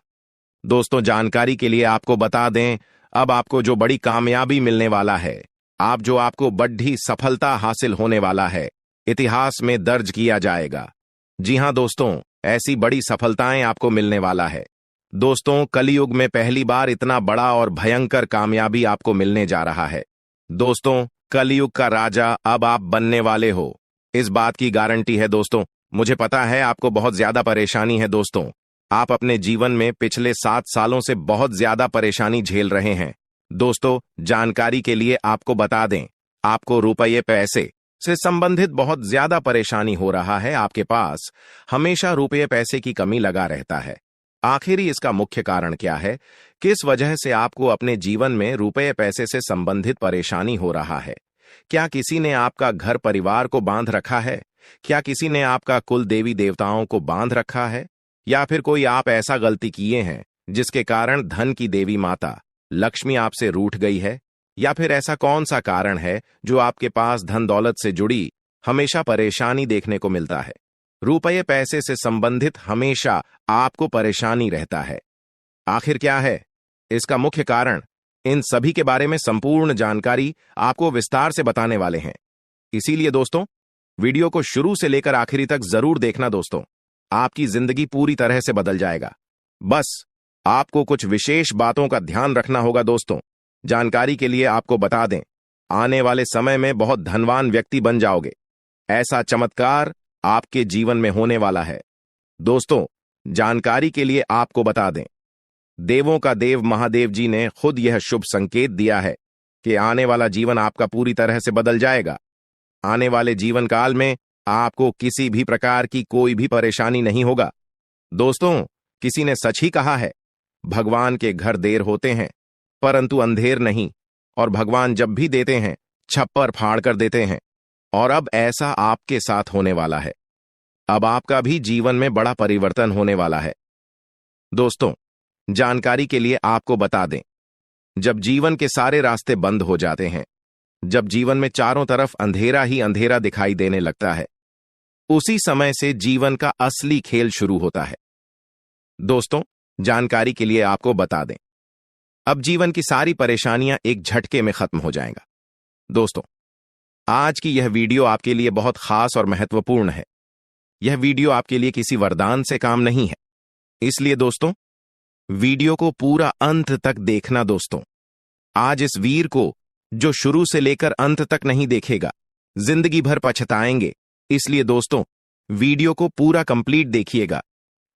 Speaker 1: दोस्तों जानकारी के लिए आपको बता दें, अब आपको जो बड़ी कामयाबी मिलने वाला है, आपको बड़ी सफलता हासिल होने वाला है, इतिहास में दर्ज किया जाएगा। जी हां दोस्तों, ऐसी बड़ी सफलताएं आपको मिलने वाला है। दोस्तों कलयुग में पहली बार इतना बड़ा और भयंकर कामयाबी आपको मिलने जा रहा है। दोस्तों कलयुग का राजा अब आप बनने वाले हो, इस बात की गारंटी है। दोस्तों मुझे पता है आपको बहुत ज्यादा परेशानी है। दोस्तों आप अपने जीवन में पिछले 7 सालों से बहुत ज्यादा परेशानी झेल रहे हैं। दोस्तों जानकारी के लिए आपको बता दें, आपको रुपये पैसे से संबंधित बहुत ज्यादा परेशानी हो रहा है। आपके पास हमेशा रुपये पैसे की कमी लगा रहता है। आखिर इसका मुख्य कारण क्या है? किस वजह से आपको अपने जीवन में रुपये पैसे से संबंधित परेशानी हो रहा है? क्या किसी ने आपका घर परिवार को बांध रखा है? क्या किसी ने आपका कुल देवी देवताओं को बांध रखा है? या फिर कोई आप ऐसा गलती किए हैं जिसके कारण धन की देवी माता लक्ष्मी आपसे रूठ गई है? या फिर ऐसा कौन सा कारण है जो आपके पास धन दौलत से जुड़ी हमेशा परेशानी देखने को मिलता है? रुपये पैसे से संबंधित हमेशा आपको परेशानी रहता है। आखिर क्या है इसका मुख्य कारण? इन सभी के बारे में संपूर्ण जानकारी आपको विस्तार से बताने वाले हैं। इसीलिए दोस्तों वीडियो को शुरू से लेकर आखिरी तक जरूर देखना। दोस्तों आपकी जिंदगी पूरी तरह से बदल जाएगा। बस आपको कुछ विशेष बातों का ध्यान रखना होगा। दोस्तों जानकारी के लिए आपको बता दें, आने वाले समय में बहुत धनवान व्यक्ति बन जाओगे। ऐसा चमत्कार आपके जीवन में होने वाला है। दोस्तों जानकारी के लिए आपको बता दें, देवों का देव महादेव जी ने खुद यह शुभ संकेत दिया है कि आने वाला जीवन आपका पूरी तरह से बदल जाएगा। आने वाले जीवन काल में आपको किसी भी प्रकार की कोई भी परेशानी नहीं होगा। दोस्तों किसी ने सच ही कहा है, भगवान के घर देर होते हैं परंतु अंधेर नहीं, और भगवान जब भी देते हैं छप्पर फाड़ कर देते हैं। और अब ऐसा आपके साथ होने वाला है। अब आपका भी जीवन में बड़ा परिवर्तन होने वाला है। दोस्तों जानकारी के लिए आपको बता दें, जब जीवन के सारे रास्ते बंद हो जाते हैं, जब जीवन में चारों तरफ अंधेरा ही अंधेरा दिखाई देने लगता है, उसी समय से जीवन का असली खेल शुरू होता है। दोस्तों जानकारी के लिए आपको बता दें, अब जीवन की सारी परेशानियां एक झटके में खत्म हो जाएगा। दोस्तों आज की यह वीडियो आपके लिए बहुत खास और महत्वपूर्ण है। यह वीडियो आपके लिए किसी वरदान से काम नहीं है, इसलिए दोस्तों वीडियो को पूरा अंत तक देखना। दोस्तों आज इस वीर को जो शुरू से लेकर अंत तक नहीं देखेगा जिंदगी भर पछताएंगे। इसलिए दोस्तों वीडियो को पूरा कंप्लीट देखिएगा,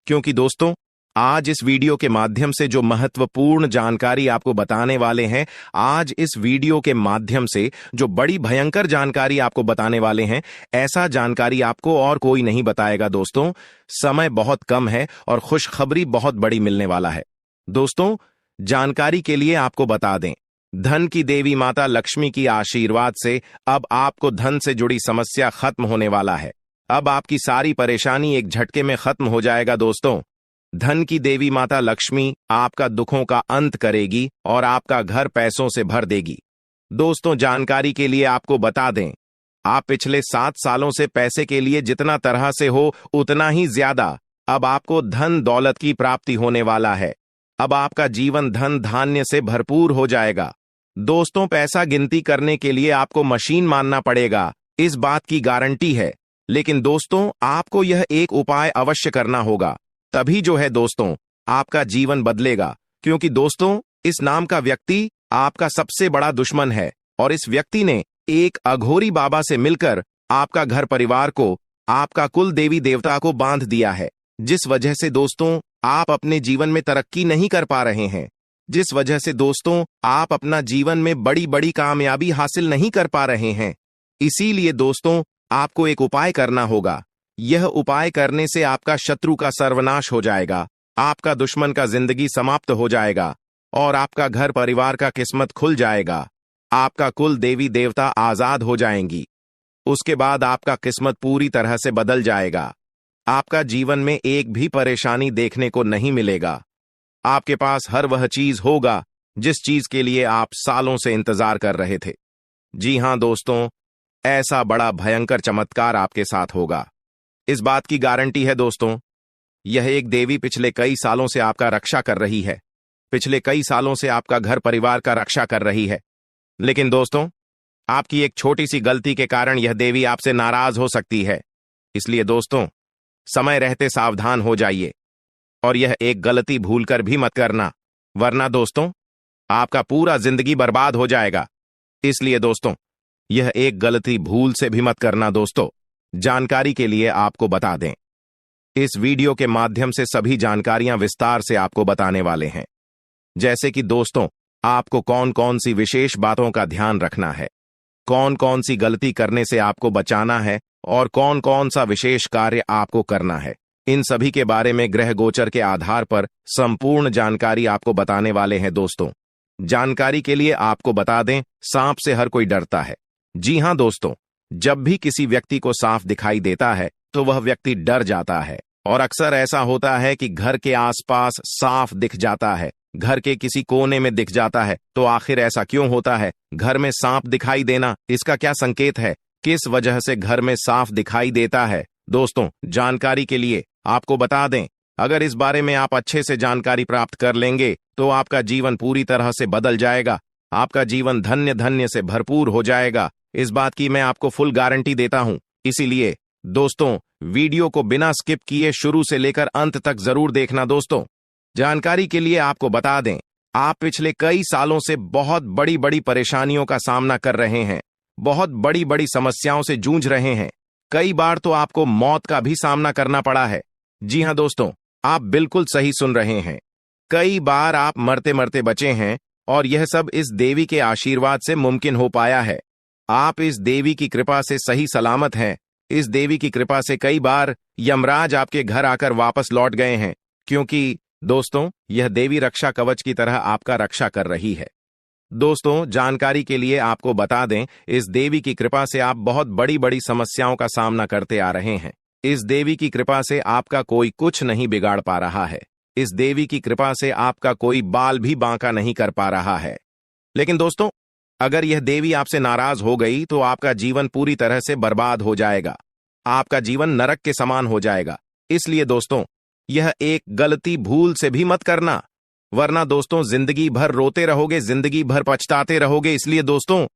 Speaker 1: क्योंकि दोस्तों आज इस वीडियो के माध्यम से जो महत्वपूर्ण जानकारी आपको बताने वाले हैं, आज इस वीडियो के माध्यम से जो बड़ी भयंकर जानकारी आपको बताने वाले हैं, ऐसा जानकारी आपको और कोई नहीं बताएगा दोस्तों। समय बहुत कम है और खुशखबरी बहुत बड़ी मिलने वाला है। दोस्तों, जानकारी के लिए आपको बता दें, धन की देवी माता लक्ष्मी की आशीर्वाद से अब आपको धन से जुड़ी समस्या खत्म होने वाला है। अब आपकी सारी परेशानी एक झटके में खत्म हो जाएगा दोस्तों। धन की देवी माता लक्ष्मी आपका दुखों का अंत करेगी और आपका घर पैसों से भर देगी। दोस्तों, जानकारी के लिए आपको बता दें, आप पिछले 7 सालों से पैसे के लिए जितना तरह से हो उतना ही ज्यादा अब आपको धन दौलत की प्राप्ति होने वाला है। अब आपका जीवन धन धान्य से भरपूर हो जाएगा। दोस्तों, पैसा गिनती करने के लिए आपको मशीन मानना पड़ेगा, इस बात की गारंटी है। लेकिन दोस्तों, आपको यह एक उपाय अवश्य करना होगा, तभी जो है दोस्तों आपका जीवन बदलेगा। क्योंकि दोस्तों, इस नाम का व्यक्ति आपका सबसे बड़ा दुश्मन है और इस व्यक्ति ने एक अघोरी बाबा से मिलकर आपका घर परिवार को, आपका कुल देवी देवता को बांध दिया है। जिस वजह से दोस्तों आप अपने जीवन में तरक्की नहीं कर पा रहे हैं, जिस वजह से दोस्तों आप अपना जीवन में बड़ी बड़ी कामयाबी हासिल नहीं कर पा रहे हैं। इसीलिए दोस्तों आपको एक उपाय करना होगा। यह उपाय करने से आपका शत्रु का सर्वनाश हो जाएगा, आपका दुश्मन का जिंदगी समाप्त हो जाएगा और आपका घर परिवार का किस्मत खुल जाएगा। आपका कुल देवी देवता आजाद हो जाएंगी। उसके बाद आपका किस्मत पूरी तरह से बदल जाएगा। आपका जीवन में एक भी परेशानी देखने को नहीं मिलेगा। आपके पास हर वह चीज होगा जिस चीज के लिए आप सालों से इंतजार कर रहे थे। जी हां दोस्तों, ऐसा बड़ा भयंकर चमत्कार आपके साथ होगा। इस बात की गारंटी है दोस्तों, यह एक देवी पिछले कई सालों से आपका रक्षा कर रही है, पिछले कई सालों से आपका घर परिवार का रक्षा कर रही है। लेकिन दोस्तों, आपकी एक छोटी सी गलती के कारण यह देवी आपसे नाराज हो सकती है। इसलिए दोस्तों, समय रहते सावधान हो जाइए और यह एक गलती भूलकर भी मत करना, वरना दोस्तों आपका पूरा जिंदगी बर्बाद हो जाएगा। इसलिए दोस्तों यह एक गलती भूल से भी मत करना। दोस्तों, जानकारी के लिए आपको बता दें, इस वीडियो के माध्यम से सभी जानकारियां विस्तार से आपको बताने वाले हैं। जैसे कि दोस्तों, आपको कौन कौन सी विशेष बातों का ध्यान रखना है, कौन कौन सी गलती करने से आपको बचाना है और कौन कौन सा विशेष कार्य आपको करना है, इन सभी के बारे में ग्रह गोचर के आधार पर संपूर्ण जानकारी आपको बताने वाले हैं। दोस्तों, जानकारी के लिए आपको बता दें, सांप से हर कोई डरता है। जी हां दोस्तों, जब भी किसी व्यक्ति को सांप दिखाई देता है तो वह व्यक्ति डर जाता है और अक्सर ऐसा होता है कि घर के आसपास सांप दिख जाता है, घर के किसी कोने में दिख जाता है। तो आखिर ऐसा क्यों होता है? घर में सांप दिखाई देना इसका क्या संकेत है? किस वजह से घर में सांप दिखाई देता है? दोस्तों, जानकारी के लिए आपको बता दें, अगर इस बारे में आप अच्छे से जानकारी प्राप्त कर लेंगे तो आपका जीवन पूरी तरह से बदल जाएगा, आपका जीवन धन्य धन्य से भरपूर हो जाएगा। इस बात की मैं आपको फुल गारंटी देता हूं। इसीलिए दोस्तों, वीडियो को बिना स्किप किए शुरू से लेकर अंत तक जरूर देखना। दोस्तों, जानकारी के लिए आपको बता दें, आप पिछले कई सालों से बहुत बड़ी बड़ी परेशानियों का सामना कर रहे हैं, बहुत बड़ी बड़ी समस्याओं से जूझ रहे हैं। कई बार तो आपको मौत का भी सामना करना पड़ा है। जी हां दोस्तों, आप बिल्कुल सही सुन रहे हैं। कई बार आप मरते मरते बचे हैं और यह सब इस देवी के आशीर्वाद से मुमकिन हो पाया है। आप इस देवी की कृपा से सही सलामत हैं। इस देवी की कृपा से कई बार यमराज आपके घर आकर वापस लौट गए हैं, क्योंकि दोस्तों यह देवी रक्षा कवच की तरह आपका रक्षा कर रही है। दोस्तों, जानकारी के लिए आपको बता दें, इस देवी की कृपा से आप बहुत बड़ी बड़ी समस्याओं का सामना करते आ रहे हैं। इस देवी की कृपा से आपका कोई कुछ नहीं बिगाड़ पा रहा है। इस देवी की कृपा से आपका कोई बाल भी बांका नहीं कर पा रहा है। लेकिन दोस्तों, अगर यह देवी आपसे नाराज हो गई तो आपका जीवन पूरी तरह से बर्बाद हो जाएगा, आपका जीवन नरक के समान हो जाएगा। इसलिए दोस्तों, यह एक गलती भूल से भी मत करना, वरना दोस्तों जिंदगी भर रोते रहोगे, जिंदगी भर पछताते रहोगे। इसलिए दोस्तों,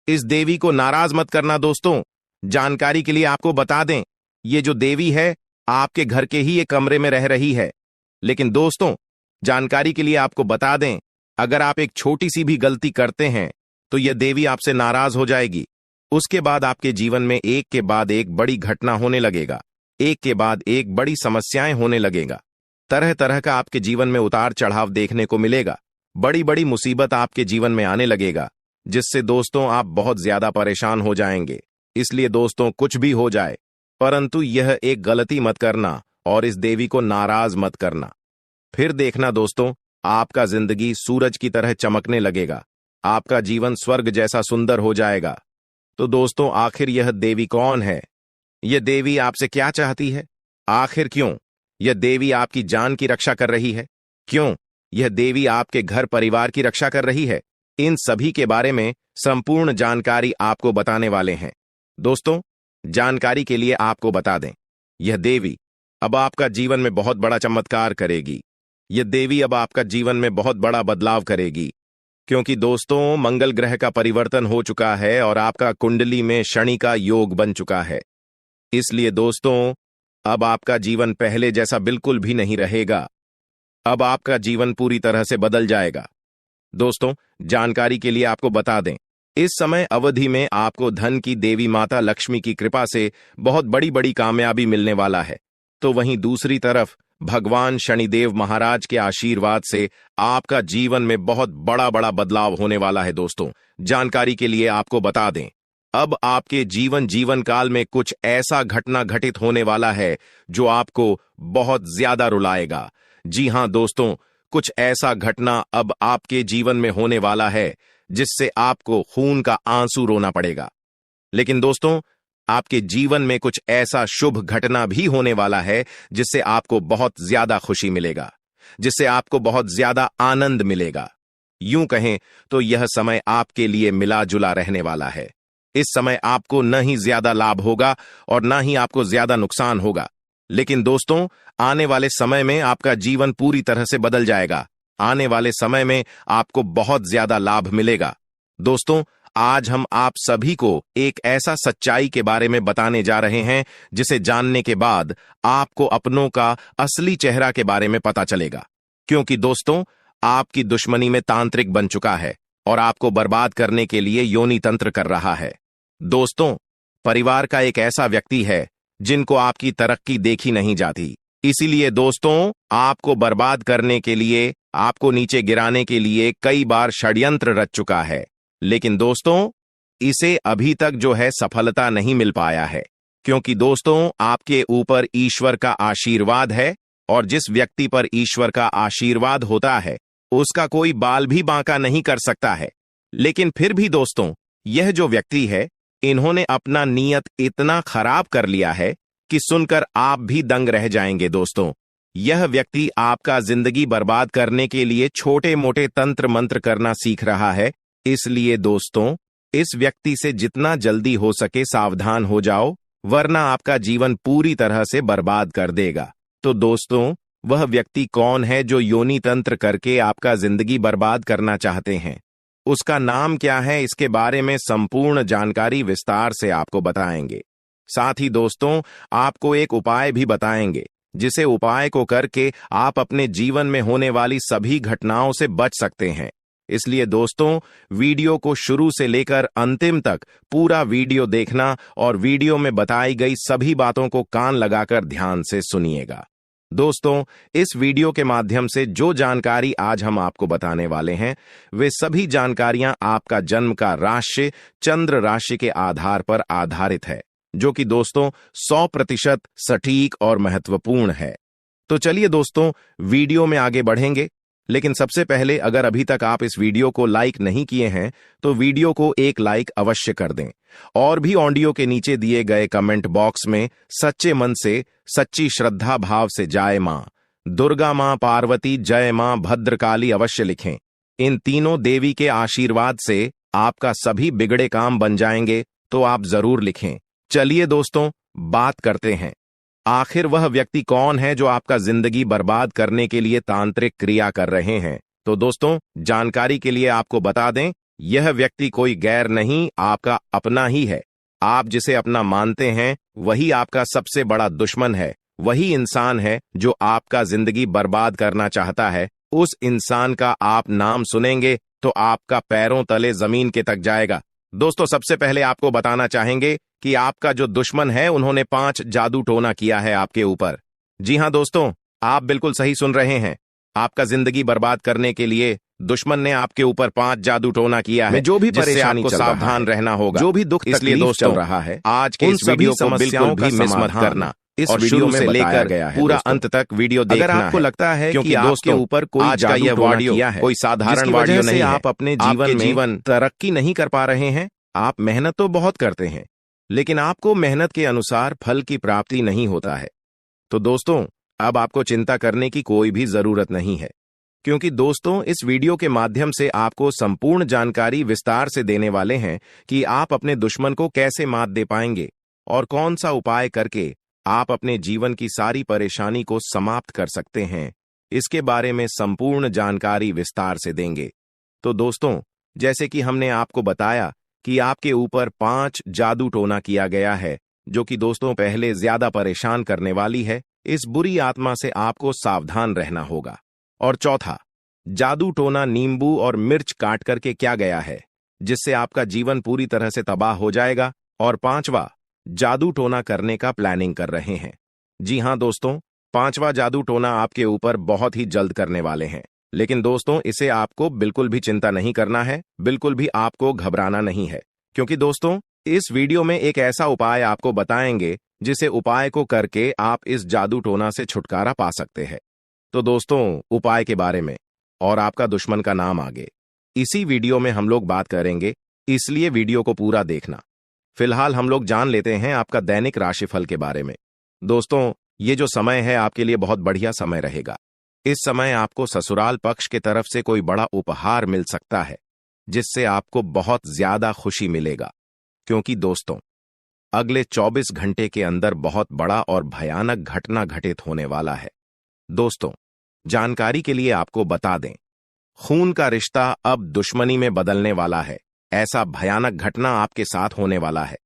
Speaker 1: इस देवी को नाराज मत करना। दोस्तों, जानकारी के लिए आपको बता दें, ये जो देवी है आपके घर के ही एक कमरे में रह रही है। लेकिन दोस्तों, जानकारी के लिए आपको बता दें, अगर आप एक छोटी सी भी गलती करते हैं तो यह देवी आपसे नाराज हो जाएगी। उसके बाद आपके जीवन में एक के बाद एक बड़ी घटना होने लगेगा, एक के बाद एक बड़ी समस्याएं होने लगेगा। तरह तरह का आपके जीवन में उतार चढ़ाव देखने को मिलेगा। बड़ी बड़ी मुसीबत आपके जीवन में आने लगेगा, जिससे दोस्तों आप बहुत ज्यादा परेशान हो जाएंगे। इसलिए दोस्तों कुछ भी हो जाए, परंतु यह एक गलती मत करना और इस देवी को नाराज मत करना। फिर देखना दोस्तों, आपका जिंदगी सूरज की तरह चमकने लगेगा, आपका जीवन स्वर्ग जैसा सुंदर हो जाएगा। तो दोस्तों आखिर यह देवी कौन है? यह देवी आपसे क्या चाहती है? आखिर क्यों यह देवी आपकी जान की रक्षा कर रही है? क्यों यह देवी आपके घर परिवार की रक्षा कर रही है? इन सभी के बारे में संपूर्ण जानकारी आपको बताने वाले हैं। दोस्तों जानकारी के लिए आपको बता दें, यह देवी अब आपका जीवन में बहुत बड़ा चमत्कार करेगी। यह देवी अब आपका जीवन में बहुत बड़ा बदलाव करेगी, क्योंकि दोस्तों मंगल ग्रह का परिवर्तन हो चुका है और आपका कुंडली में शनि का योग बन चुका है। इसलिए दोस्तों अब आपका जीवन पहले जैसा बिल्कुल भी नहीं रहेगा। अब आपका जीवन पूरी तरह से बदल जाएगा। दोस्तों जानकारी के लिए आपको बता दें, इस समय अवधि में आपको धन की देवी माता लक्ष्मी की कृपा से बहुत बड़ी बड़ी कामयाबी मिलने वाला है। तो वहीं दूसरी तरफ भगवान शनिदेव महाराज के आशीर्वाद से आपका जीवन में बहुत बड़ा बड़ा बदलाव होने वाला है। दोस्तों जानकारी के लिए आपको बता दें, अब आपके जीवन काल में कुछ ऐसा घटना घटित होने वाला है जो आपको बहुत ज्यादा रुलाएगा। जी हां दोस्तों, कुछ ऐसा घटना अब आपके जीवन में होने वाला है जिससे आपको खून का आंसू रोना पड़ेगा। लेकिन दोस्तों आपके जीवन में कुछ ऐसा शुभ घटना भी होने वाला है जिससे आपको बहुत ज्यादा खुशी मिलेगा, जिससे आपको बहुत ज्यादा आनंद मिलेगा। यूं कहें तो यह समय आपके लिए मिला जुला रहने वाला है। इस समय आपको न ही ज्यादा लाभ होगा और न ही आपको ज्यादा नुकसान होगा। लेकिन दोस्तों आने वाले समय में आपका जीवन पूरी तरह से बदल जाएगा। आने वाले समय में आपको बहुत ज्यादा लाभ मिलेगा। दोस्तों आज हम आप सभी को एक ऐसा सच्चाई के बारे में बताने जा रहे हैं जिसे जानने के बाद आपको अपनों का असली चेहरा के बारे में पता चलेगा। क्योंकि दोस्तों आपकी दुश्मनी में तांत्रिक बन चुका है और आपको बर्बाद करने के लिए योनि तंत्र कर रहा है। दोस्तों परिवार का एक ऐसा व्यक्ति है जिनको आपकी तरक्की देखी नहीं जाती। इसीलिए दोस्तों आपको बर्बाद करने के लिए, आपको नीचे गिराने के लिए कई बार षड्यंत्र रच चुका है। लेकिन दोस्तों इसे अभी तक जो है सफलता नहीं मिल पाया है, क्योंकि दोस्तों आपके ऊपर ईश्वर का आशीर्वाद है और जिस व्यक्ति पर ईश्वर का आशीर्वाद होता है उसका कोई बाल भी बांका नहीं कर सकता है। लेकिन फिर भी दोस्तों यह जो व्यक्ति है, इन्होंने अपना नीयत इतना खराब कर लिया है कि सुनकर आप भी दंग रह जाएंगे। दोस्तों यह व्यक्ति आपका जिंदगी बर्बाद करने के लिए छोटे मोटे तंत्र मंत्र करना सीख रहा है। इसलिए दोस्तों इस व्यक्ति से जितना जल्दी हो सके सावधान हो जाओ, वरना आपका जीवन पूरी तरह से बर्बाद कर देगा। तो दोस्तों वह व्यक्ति कौन है जो योनि तंत्र करके आपका जिंदगी बर्बाद करना चाहते हैं? उसका नाम क्या है? इसके बारे में संपूर्ण जानकारी विस्तार से आपको बताएंगे। साथ ही दोस्तों आपको एक उपाय भी बताएंगे, जिसे उपाय को करके आप अपने जीवन में होने वाली सभी घटनाओं से बच सकते हैं। इसलिए दोस्तों वीडियो को शुरू से लेकर अंतिम तक पूरा वीडियो देखना और वीडियो में बताई गई सभी बातों को कान लगाकर ध्यान से सुनिएगा। दोस्तों इस वीडियो के माध्यम से जो जानकारी आज हम आपको बताने वाले हैं, वे सभी जानकारियां आपका जन्म का राशि चंद्र राशि के आधार पर आधारित है, जो कि दोस्तों 100% सटीक और महत्वपूर्ण है। तो चलिए दोस्तों वीडियो में आगे बढ़ेंगे, लेकिन सबसे पहले अगर अभी तक आप इस वीडियो को लाइक नहीं किए हैं तो वीडियो को एक लाइक अवश्य कर दें और भी ऑडियो के नीचे दिए गए कमेंट बॉक्स में सच्चे मन से, सच्ची श्रद्धा भाव से जय मां दुर्गा, मां पार्वती, जय मां भद्रकाली अवश्य लिखें। इन तीनों देवी के आशीर्वाद से आपका सभी बिगड़े काम बन जाएंगे, तो आप जरूर लिखें। चलिए दोस्तों बात करते हैं, आखिर वह व्यक्ति कौन है जो आपका जिंदगी बर्बाद करने के लिए तांत्रिक क्रिया कर रहे हैं। तो दोस्तों जानकारी के लिए आपको बता दें, यह व्यक्ति कोई गैर नहीं, आपका अपना ही है। आप जिसे अपना मानते हैं वही आपका सबसे बड़ा दुश्मन है। वही इंसान है जो आपका जिंदगी बर्बाद करना चाहता है। उस इंसान का आप नाम सुनेंगे तो आपका पैरों तले जमीन के तक जाएगा। दोस्तों सबसे पहले आपको बताना चाहेंगे कि आपका जो दुश्मन है उन्होंने 5 जादू टोना किया है आपके ऊपर। जी हां दोस्तों, आप बिल्कुल सही सुन रहे हैं। आपका जिंदगी बर्बाद करने के लिए दुश्मन ने आपके ऊपर 5 जादू टोना किया है। जो भी परेशानी आपको सावधान रहना होगा, जो भी दुख इसलिए दोस्तों चल रहा है, आज के इस वीडियो को बिल्कुल भी मिस मत करना। इस वीडियो में लेकर गया है पूरा अंत तक वीडियो देखना। अगर आपको लगता है कि आपके ऊपर कोई आज का यह वीडियो कोई साधारण वीडियो नहीं है, आप अपने जीवन तरक्की नहीं कर पा रहे हैं, आप मेहनत तो बहुत करते हैं लेकिन आपको मेहनत के अनुसार फल की प्राप्ति नहीं होता है, तो दोस्तों अब आपको चिंता करने की कोई भी जरूरत नहीं है, क्योंकि दोस्तों इस वीडियो के माध्यम से आपको संपूर्ण जानकारी विस्तार से देने वाले हैं कि आप अपने दुश्मन को कैसे मात दे पाएंगे और कौन सा उपाय करके आप अपने जीवन की सारी परेशानी को समाप्त कर सकते हैं। इसके बारे में संपूर्ण जानकारी विस्तार से देंगे। तो दोस्तों जैसे कि हमने आपको बताया कि आपके ऊपर 5 जादू टोना किया गया है, जो कि दोस्तों पहले ज्यादा परेशान करने वाली है। इस बुरी आत्मा से आपको सावधान रहना होगा। और चौथा, जादू टोना नींबू और मिर्च काट करके क्या गया है, जिससे आपका जीवन पूरी तरह से तबाह हो जाएगा। और 5वां, जादू टोना करने का प्लानिंग कर रहे हैं। जी हां दोस्तों, 5वां जादू टोना आपके ऊपर बहुत ही जल्द करने वाले हैं, लेकिन दोस्तों इसे आपको बिल्कुल भी चिंता नहीं करना है, बिल्कुल भी आपको घबराना नहीं है, क्योंकि दोस्तों इस वीडियो में एक ऐसा उपाय आपको बताएंगे जिसे उपाय को करके आप इस जादू टोना से छुटकारा पा सकते हैं। तो दोस्तों उपाय के बारे में और आपका दुश्मन का नाम आगे इसी वीडियो में हम लोग बात करेंगे, इसलिए वीडियो को पूरा देखना। फिलहाल हम लोग जान लेते हैं आपका दैनिक राशिफल के बारे में। दोस्तों ये जो समय है आपके लिए बहुत बढ़िया समय रहेगा। इस समय आपको ससुराल पक्ष की तरफ से कोई बड़ा उपहार मिल सकता है, जिससे आपको बहुत ज्यादा खुशी मिलेगा, क्योंकि दोस्तों अगले 24 घंटे के अंदर बहुत बड़ा और भयानक घटना घटित होने वाला है। दोस्तों जानकारी के लिए आपको बता दें, खून का रिश्ता अब दुश्मनी में बदलने वाला है। ऐसा भयानक घटना आपके साथ होने वाला है।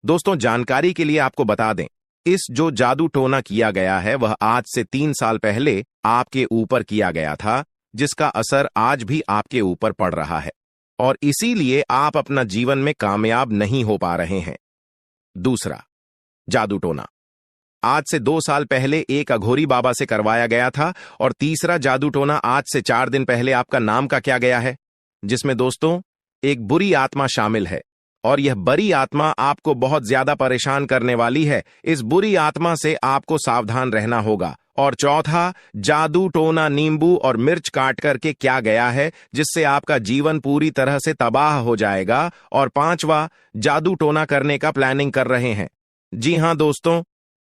Speaker 1: दोस्तों जानकारी के लिए आपको बता दें, इस जो जादू टोना किया गया है वह आज से 3 साल पहले आपके ऊपर किया गया था, जिसका असर आज भी आपके ऊपर पड़ रहा है और इसीलिए आप अपना जीवन में कामयाब नहीं हो पा रहे हैं। दूसरा जादू टोना आज से 2 साल पहले एक अघोरी बाबा से करवाया गया था। और तीसरा जादू टोना आज से 4 दिन पहले आपका नाम का क्या गया है, जिसमें दोस्तों एक बुरी आत्मा शामिल है और यह बुरी आत्मा आपको बहुत ज्यादा परेशान करने वाली है। इस बुरी आत्मा से आपको सावधान रहना होगा। और चौथा, जादू टोना नींबू और मिर्च काट करके क्या गया है, जिससे आपका जीवन पूरी तरह से तबाह हो जाएगा। और 5वां, जादू टोना करने का प्लानिंग कर रहे हैं। जी हां दोस्तों,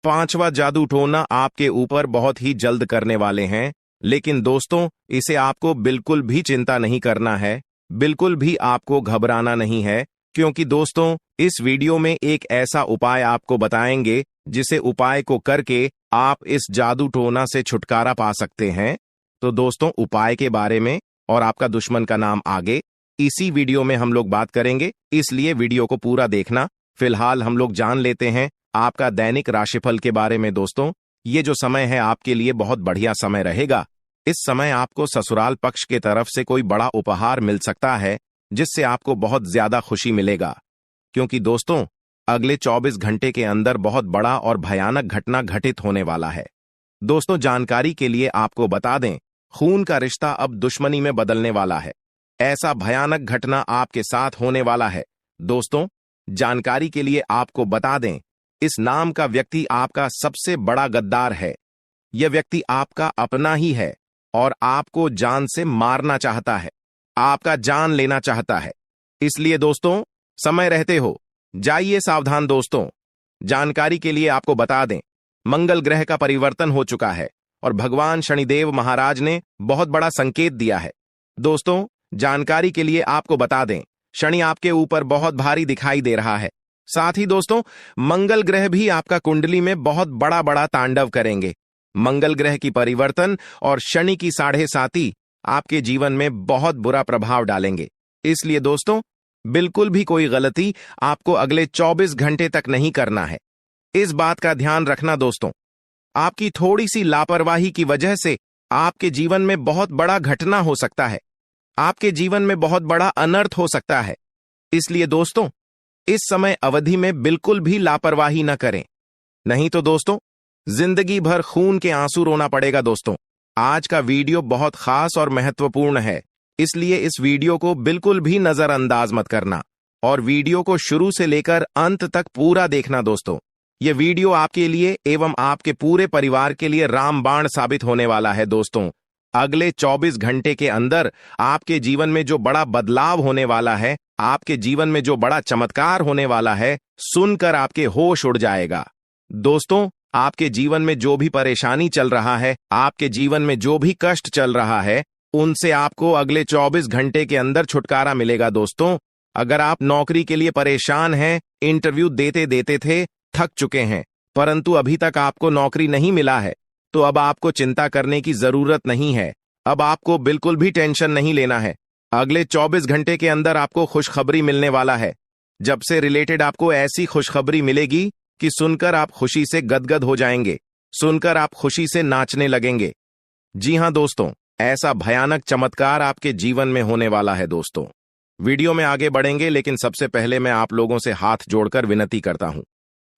Speaker 1: 5वां जादू टोना आपके ऊपर बहुत ही जल्द करने वाले हैं, लेकिन दोस्तों इसे आपको बिल्कुल भी चिंता नहीं करना है, बिल्कुल भी आपको घबराना नहीं है, क्योंकि दोस्तों इस वीडियो में एक ऐसा उपाय आपको बताएंगे जिसे उपाय को करके आप इस जादू टोना से छुटकारा पा सकते हैं। तो दोस्तों उपाय के बारे में और आपका दुश्मन का नाम आगे इसी वीडियो में हम लोग बात करेंगे, इसलिए वीडियो को पूरा देखना। फिलहाल हम लोग जान लेते हैं आपका दैनिक राशिफल के बारे में। दोस्तों ये जो समय है आपके लिए बहुत बढ़िया समय रहेगा। इस समय आपको ससुराल पक्ष की तरफ से कोई बड़ा उपहार मिल सकता है, जिससे आपको बहुत ज्यादा खुशी मिलेगा, क्योंकि दोस्तों अगले 24 घंटे के अंदर बहुत बड़ा और भयानक घटना घटित होने वाला है। दोस्तों जानकारी के लिए आपको बता दें, खून का रिश्ता अब दुश्मनी में बदलने वाला है। ऐसा भयानक घटना आपके साथ होने वाला है। दोस्तों जानकारी के लिए आपको बता दें, इस नाम का व्यक्ति आपका सबसे बड़ा गद्दार है। यह व्यक्ति आपका अपना ही है और आपको जान से मारना चाहता है, आपका जान लेना चाहता है। इसलिए दोस्तों समय रहते हो जाइए सावधान। दोस्तों जानकारी के लिए आपको बता दें, मंगल ग्रह का परिवर्तन हो चुका है और भगवान शनिदेव महाराज ने बहुत बड़ा संकेत दिया है। दोस्तों जानकारी के लिए आपको बता दें, शनि आपके ऊपर बहुत भारी दिखाई दे रहा है। साथ ही दोस्तों मंगल ग्रह भी आपका कुंडली में बहुत बड़ा बड़ा तांडव करेंगे। मंगल ग्रह की परिवर्तन और शनि की 7.5 आपके जीवन में बहुत बुरा प्रभाव डालेंगे। इसलिए दोस्तों बिल्कुल भी कोई गलती आपको अगले 24 घंटे तक नहीं करना है। इस बात का ध्यान रखना दोस्तों, आपकी थोड़ी सी लापरवाही की वजह से आपके जीवन में बहुत बड़ा घटना हो सकता है, आपके जीवन में बहुत बड़ा अनर्थ हो सकता है। इसलिए दोस्तों इस समय अवधि में बिल्कुल भी लापरवाही न करें, नहीं तो दोस्तों जिंदगी भर खून के आंसू रोना पड़ेगा दोस्तों। आज का वीडियो बहुत खास और महत्वपूर्ण है, इसलिए इस वीडियो को बिल्कुल भी नजरअंदाज मत करना और वीडियो को शुरू से लेकर अंत तक पूरा देखना दोस्तों। ये वीडियो आपके लिए एवं आपके पूरे परिवार के लिए रामबाण साबित होने वाला है दोस्तों। अगले 24 घंटे के अंदर आपके जीवन में जो बड़ा बदलाव होने वाला है, आपके जीवन में जो बड़ा चमत्कार होने वाला है, सुनकर आपके होश उड़ जाएगा दोस्तों। आपके जीवन में जो भी परेशानी चल रहा है, आपके जीवन में जो भी कष्ट चल रहा है, उनसे आपको अगले 24 घंटे के अंदर छुटकारा मिलेगा दोस्तों। अगर आप नौकरी के लिए परेशान हैं, इंटरव्यू देते देते थे, थक चुके हैं, परंतु अभी तक आपको नौकरी नहीं मिला है, तो अब आपको चिंता करने की जरूरत नहीं है। अब आपको बिल्कुल भी टेंशन नहीं लेना है। अगले 24 घंटे के अंदर आपको खुशखबरी मिलने वाला है। जब से रिलेटेड आपको ऐसी खुशखबरी मिलेगी कि सुनकर आप खुशी से गदगद हो जाएंगे, सुनकर आप खुशी से नाचने लगेंगे। जी हां दोस्तों, ऐसा भयानक चमत्कार आपके जीवन में होने वाला है दोस्तों। वीडियो में आगे बढ़ेंगे, लेकिन सबसे पहले मैं आप लोगों से हाथ जोड़कर विनती करता हूं,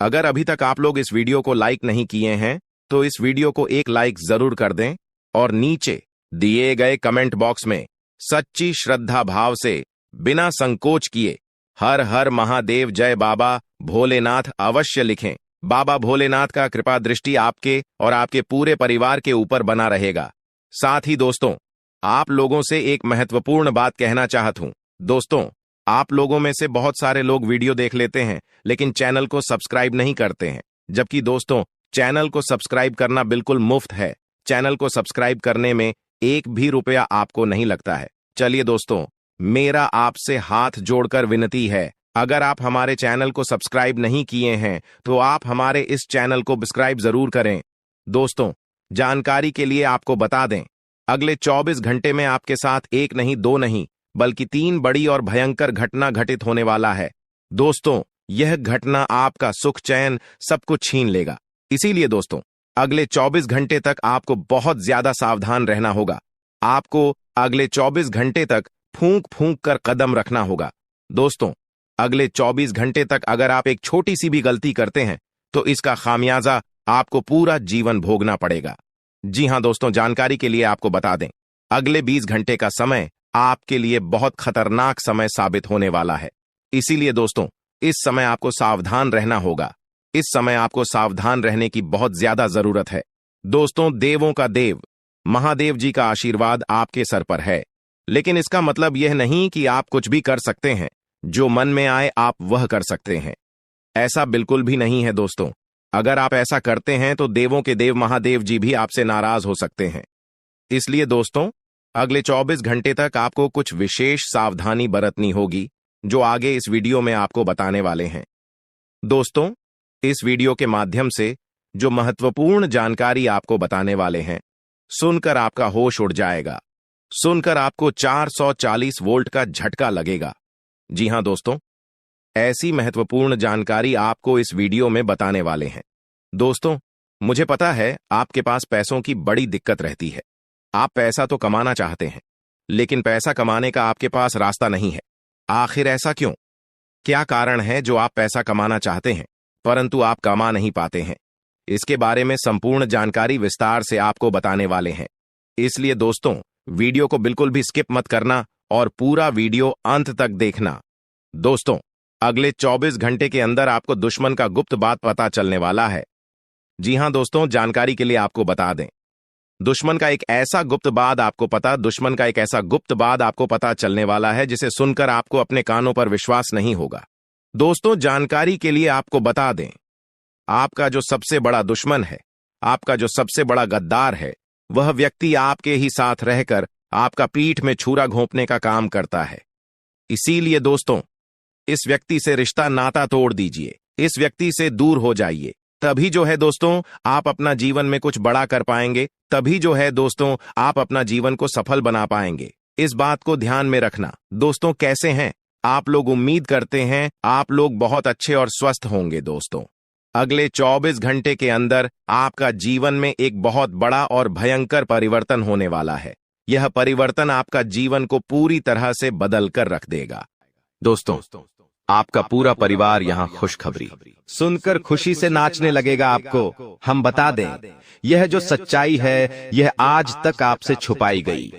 Speaker 1: अगर अभी तक आप लोग इस वीडियो को लाइक नहीं किए हैं तो इस वीडियो को एक लाइक जरूर कर दें और नीचे दिए गए कमेंट बॉक्स में सच्ची श्रद्धा भाव से बिना संकोच किए हर हर महादेव जय बाबा भोलेनाथ अवश्य लिखें। बाबा भोलेनाथ का कृपा दृष्टि आपके और आपके पूरे परिवार के ऊपर बना रहेगा। साथ ही दोस्तों, आप लोगों से एक महत्वपूर्ण बात कहना चाहता हूं दोस्तों। आप लोगों में से बहुत सारे लोग वीडियो देख लेते हैं लेकिन चैनल को सब्सक्राइब नहीं करते हैं, जबकि दोस्तों चैनल को सब्सक्राइब करना बिल्कुल मुफ्त है। चैनल को सब्सक्राइब करने में एक भी रुपया आपको नहीं लगता है। चलिए दोस्तों, मेरा आपसे हाथ जोड़कर विनती है, अगर आप हमारे चैनल को सब्सक्राइब नहीं किए हैं तो आप हमारे इस चैनल को सब्सक्राइब जरूर करें। दोस्तों, जानकारी के लिए आपको बता दें, अगले 24 घंटे में आपके साथ एक नहीं, दो नहीं, बल्कि 3 बड़ी और भयंकर घटना घटित होने वाला है दोस्तों। यह घटना आपका सुख चैन सब कुछ छीन लेगा। इसीलिए दोस्तों, अगले 24 घंटे तक आपको बहुत ज्यादा सावधान रहना होगा। आपको अगले 24 घंटे तक फूंक फूंक कर कदम रखना होगा दोस्तों। अगले 24 घंटे तक अगर आप एक छोटी सी भी गलती करते हैं तो इसका खामियाजा आपको पूरा जीवन भोगना पड़ेगा। जी हां दोस्तों, जानकारी के लिए आपको बता दें, अगले 20 घंटे का समय आपके लिए बहुत खतरनाक समय साबित होने वाला है। इसीलिए दोस्तों, इस समय आपको सावधान रहना होगा। इस समय आपको सावधान रहने की बहुत ज्यादा जरूरत है दोस्तों। देवों का देव महादेव जी का आशीर्वाद आपके सर पर है, लेकिन इसका मतलब यह नहीं कि आप कुछ भी कर सकते हैं, जो मन में आए आप वह कर सकते हैं। ऐसा बिल्कुल भी नहीं है दोस्तों। अगर आप ऐसा करते हैं तो देवों के देव महादेव जी भी आपसे नाराज हो सकते हैं। इसलिए दोस्तों, अगले 24 घंटे तक आपको कुछ विशेष सावधानी बरतनी होगी, जो आगे इस वीडियो में आपको बताने वाले हैं दोस्तों। इस वीडियो के माध्यम से जो महत्वपूर्ण जानकारी आपको बताने वाले हैं, सुनकर आपका होश उड़ जाएगा, सुनकर आपको 440 वोल्ट का झटका लगेगा। जी हां दोस्तों, ऐसी महत्वपूर्ण जानकारी आपको इस वीडियो में बताने वाले हैं दोस्तों। मुझे पता है आपके पास पैसों की बड़ी दिक्कत रहती है। आप पैसा तो कमाना चाहते हैं, लेकिन पैसा कमाने का आपके पास रास्ता नहीं है। आखिर ऐसा क्यों? क्या कारण है जो आप पैसा कमाना चाहते हैं परंतु आप कमा नहीं पाते हैं? इसके बारे में संपूर्ण जानकारी विस्तार से आपको बताने वाले हैं। इसलिए दोस्तों, वीडियो को बिल्कुल भी स्किप मत करना और पूरा वीडियो अंत तक देखना दोस्तों। अगले 24 घंटे के अंदर आपको दुश्मन का गुप्त बात पता चलने वाला है। जी हां दोस्तों, जानकारी के लिए आपको बता दें, दुश्मन का एक ऐसा गुप्त बात आपको पता चलने वाला है जिसे सुनकर आपको अपने कानों पर विश्वास नहीं होगा दोस्तों। जानकारी के लिए आपको बता दें, आपका जो सबसे बड़ा दुश्मन है, आपका जो सबसे बड़ा गद्दार है, वह व्यक्ति आपके ही साथ रहकर आपका पीठ में छुरा घोंपने का काम करता है। इसीलिए दोस्तों, इस व्यक्ति से रिश्ता नाता तोड़ दीजिए, इस व्यक्ति से दूर हो जाइए। तभी जो है दोस्तों, आप अपना जीवन में कुछ बड़ा कर पाएंगे। तभी जो है दोस्तों, आप अपना जीवन को सफल बना पाएंगे। इस बात को ध्यान में रखना दोस्तों। कैसे हैं आप लोग? उम्मीद करते हैं आप लोग बहुत अच्छे और स्वस्थ होंगे दोस्तों। अगले 24 घंटे के अंदर आपका जीवन में एक बहुत बड़ा और भयंकर परिवर्तन होने वाला है। यह परिवर्तन आपका जीवन को पूरी तरह से बदल कर रख देगा दोस्तों। आपका पूरा परिवार यहाँ खुशखबरी सुनकर खुशी से नाचने लगेगा। आपको हम बता दें, यह जो सच्चाई है यह आज तक आपसे छुपाई गई।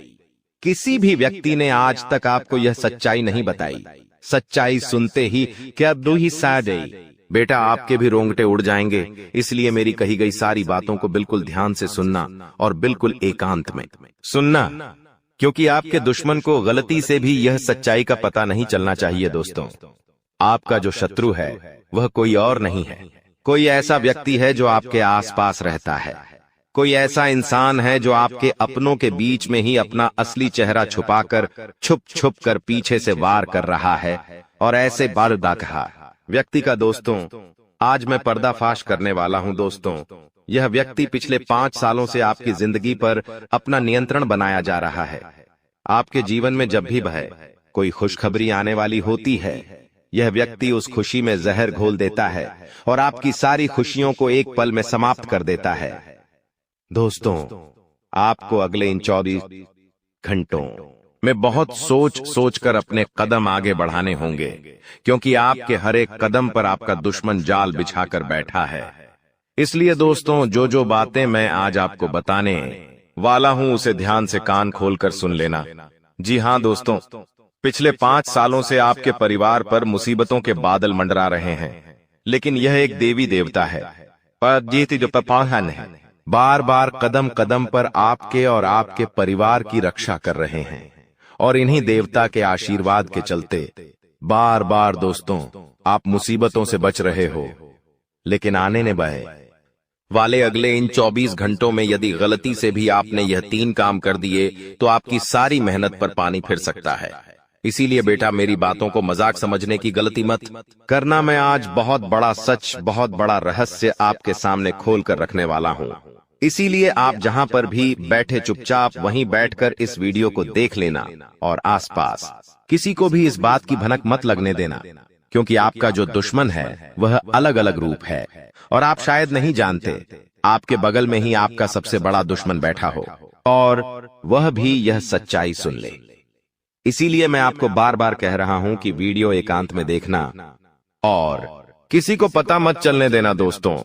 Speaker 1: किसी भी व्यक्ति ने आज तक आपको यह सच्चाई नहीं बताई। सच्चाई सुनते ही क्या रूही सा गई। बेटा, आपके भी रोंगटे उड़ जाएंगे, इसलिए मेरी कही गई सारी बातों को बिल्कुल ध्यान से सुनना और बिल्कुल एकांत में सुनना, क्योंकि आपके दुश्मन को गलती से भी यह सच्चाई का पता नहीं चलना चाहिए। दोस्तों, आपका जो शत्रु है वह कोई और नहीं है। कोई ऐसा व्यक्ति है जो आपके आसपास रहता है। कोई ऐसा इंसान है जो आपके अपनों के बीच में ही अपना असली चेहरा छुपाकर छुप छुप कर पीछे से वार कर रहा है। और ऐसे बारदाखा व्यक्ति का दोस्तों आज मैं पर्दाफाश करने वाला हूं। दोस्तों, यह व्यक्ति पिछले 5 सालों से आपकी जिंदगी पर अपना नियंत्रण बनाया जा रहा है। आपके जीवन में जब भी भय कोई खुशखबरी आने वाली होती है, यह व्यक्ति उस खुशी में जहर घोल देता है और आपकी सारी खुशियों को एक पल में समाप्त कर देता है। दोस्तों, आपको अगले इन 24 घंटों में बहुत सोच सोच कर अपने कदम आगे बढ़ाने होंगे, क्योंकि आपके हर एक कदम पर आपका दुश्मन जाल बिछाकर बैठा है। इसलिए दोस्तों, जो बातें मैं आज आपको बताने वाला हूं उसे ध्यान से कान खोलकर सुन लेना। जी हां दोस्तों, पिछले 5 सालों से आपके परिवार पर मुसीबतों के बादल मंडरा रहे हैं, लेकिन यह एक देवी देवता है पर जीती जो पपाहन है, बार बार कदम कदम पर आपके और आपके परिवार की रक्षा कर रहे हैं। और इन्हीं देवता के आशीर्वाद के चलते बार बार दोस्तों आप मुसीबतों से बच रहे हो। लेकिन आने ने वाले अगले इन 24 घंटों में यदि गलती से भी आपने यह 3 काम कर दिए तो आपकी सारी मेहनत पर पानी फिर सकता है। इसीलिए बेटा, मेरी बातों को मजाक समझने की गलती मत करना। मैं आज बहुत बड़ा सच, बहुत बड़ा रहस्य आपके सामने खोल कर रखने वाला हूं। इसीलिए आप जहां पर भी बैठे चुपचाप वहीं बैठकर इस वीडियो को देख लेना और आसपास किसी को भी इस बात की भनक मत लगने देना, क्योंकि आपका जो दुश्मन है वह अलग अलग रूप है और आप शायद नहीं जानते आपके बगल में ही आपका सबसे बड़ा दुश्मन बैठा हो और वह भी यह सच्चाई सुन ले। इसीलिए मैं आपको बार बार कह रहा हूं कि वीडियो एकांत में देखना और किसी को पता मत चलने देना। दोस्तों,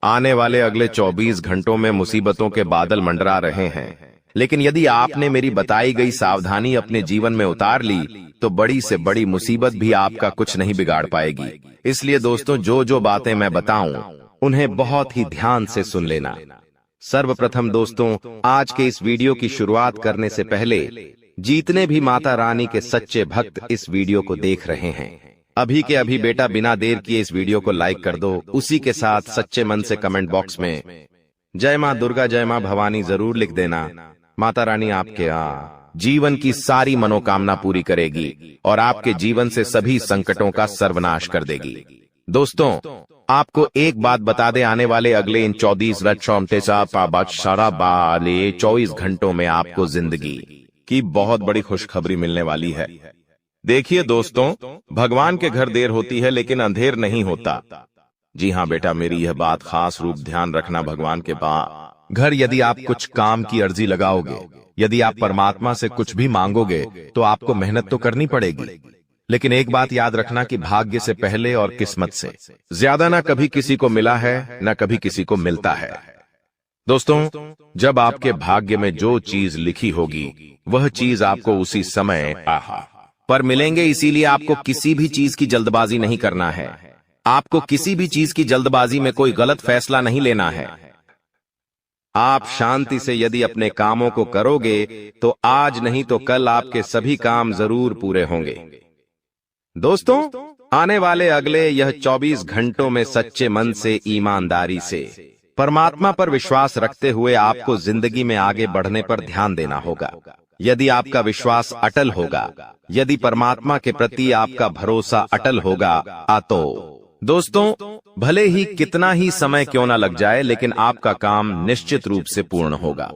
Speaker 1: आने वाले अगले 24 घंटों में मुसीबतों के बादल मंडरा रहे हैं, लेकिन यदि आपने मेरी बताई गई सावधानी अपने जीवन में उतार ली तो बड़ी से बड़ी मुसीबत भी आपका कुछ नहीं बिगाड़ पाएगी। इसलिए दोस्तों, जो बातें मैं बताऊं उन्हें बहुत ही ध्यान से सुन लेना। सर्वप्रथम दोस्तों, आज के इस वीडियो की शुरुआत करने से पहले जितने भी माता रानी के सच्चे भक्त इस वीडियो को देख रहे हैं, अभी के अभी बेटा बिना देर किए इस वीडियो को लाइक कर दो। उसी के साथ सच्चे मन से कमेंट बॉक्स में जय मां दुर्गा, जय मां भवानी जरूर लिख देना। माता रानी आपके जीवन की सारी मनोकामना पूरी करेगी और आपके जीवन से सभी संकटों का सर्वनाश कर देगी। दोस्तों, आपको एक बात बता दे, आने वाले अगले इन 24 घंटों में आपको जिंदगी की बहुत बड़ी खुशखबरी मिलने वाली है। देखिए दोस्तों, भगवान के घर देर होती है लेकिन अंधेर नहीं होता। जी हाँ बेटा, मेरी यह बात खास रूप ध्यान रखना। भगवान के घर यदि आप कुछ काम की अर्जी लगाओगे, यदि आप परमात्मा से कुछ भी मांगोगे तो आपको मेहनत तो करनी पड़ेगी, लेकिन एक बात याद रखना कि भाग्य से पहले और किस्मत से ज्यादा ना कभी किसी को मिला है ना कभी किसी को मिलता है। दोस्तों, जब आपके भाग्य में जो चीज लिखी होगी वह चीज आपको उसी समय पर मिलेंगे। इसीलिए आपको किसी भी चीज की जल्दबाजी नहीं करना है। आपको किसी भी चीज की जल्दबाजी में कोई गलत फैसला नहीं लेना है। आप शांति से यदि अपने कामों को करोगे तो आज नहीं तो कल आपके सभी काम जरूर पूरे होंगे। दोस्तों, आने वाले अगले यह 24 घंटों में सच्चे मन से, ईमानदारी से, परमात्मा पर विश्वास रखते हुए आपको जिंदगी में आगे बढ़ने पर ध्यान देना होगा। यदि आपका विश्वास अटल होगा, यदि परमात्मा के प्रति आपका भरोसा अटल होगा, तो दोस्तों भले ही कितना ही समय क्यों ना लग जाए, लेकिन आपका काम निश्चित रूप से पूर्ण होगा।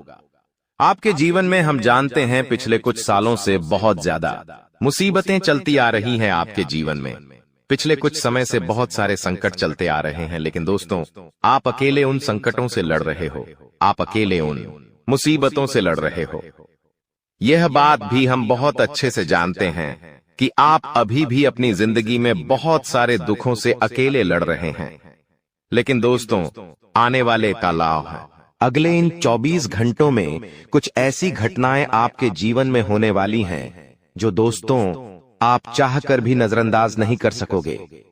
Speaker 1: आपके जीवन में हम जानते हैं पिछले कुछ सालों से बहुत ज्यादा मुसीबतें चलती आ रही हैं। आपके जीवन में पिछले कुछ समय से बहुत सारे संकट चलते आ रहे हैं, लेकिन दोस्तों आप अकेले उन संकटों से लड़ रहे हो। आप अकेले उन मुसीबतों से लड़ रहे हो। यह बात भी हम बहुत अच्छे से जानते हैं कि आप अभी भी अपनी जिंदगी में बहुत सारे दुखों से अकेले लड़ रहे हैं। लेकिन दोस्तों, आने वाले का लाभ है। अगले इन 24 घंटों में कुछ ऐसी घटनाएं आपके जीवन में होने वाली हैं जो दोस्तों आप चाहकर भी नजरअंदाज नहीं कर सकोगे।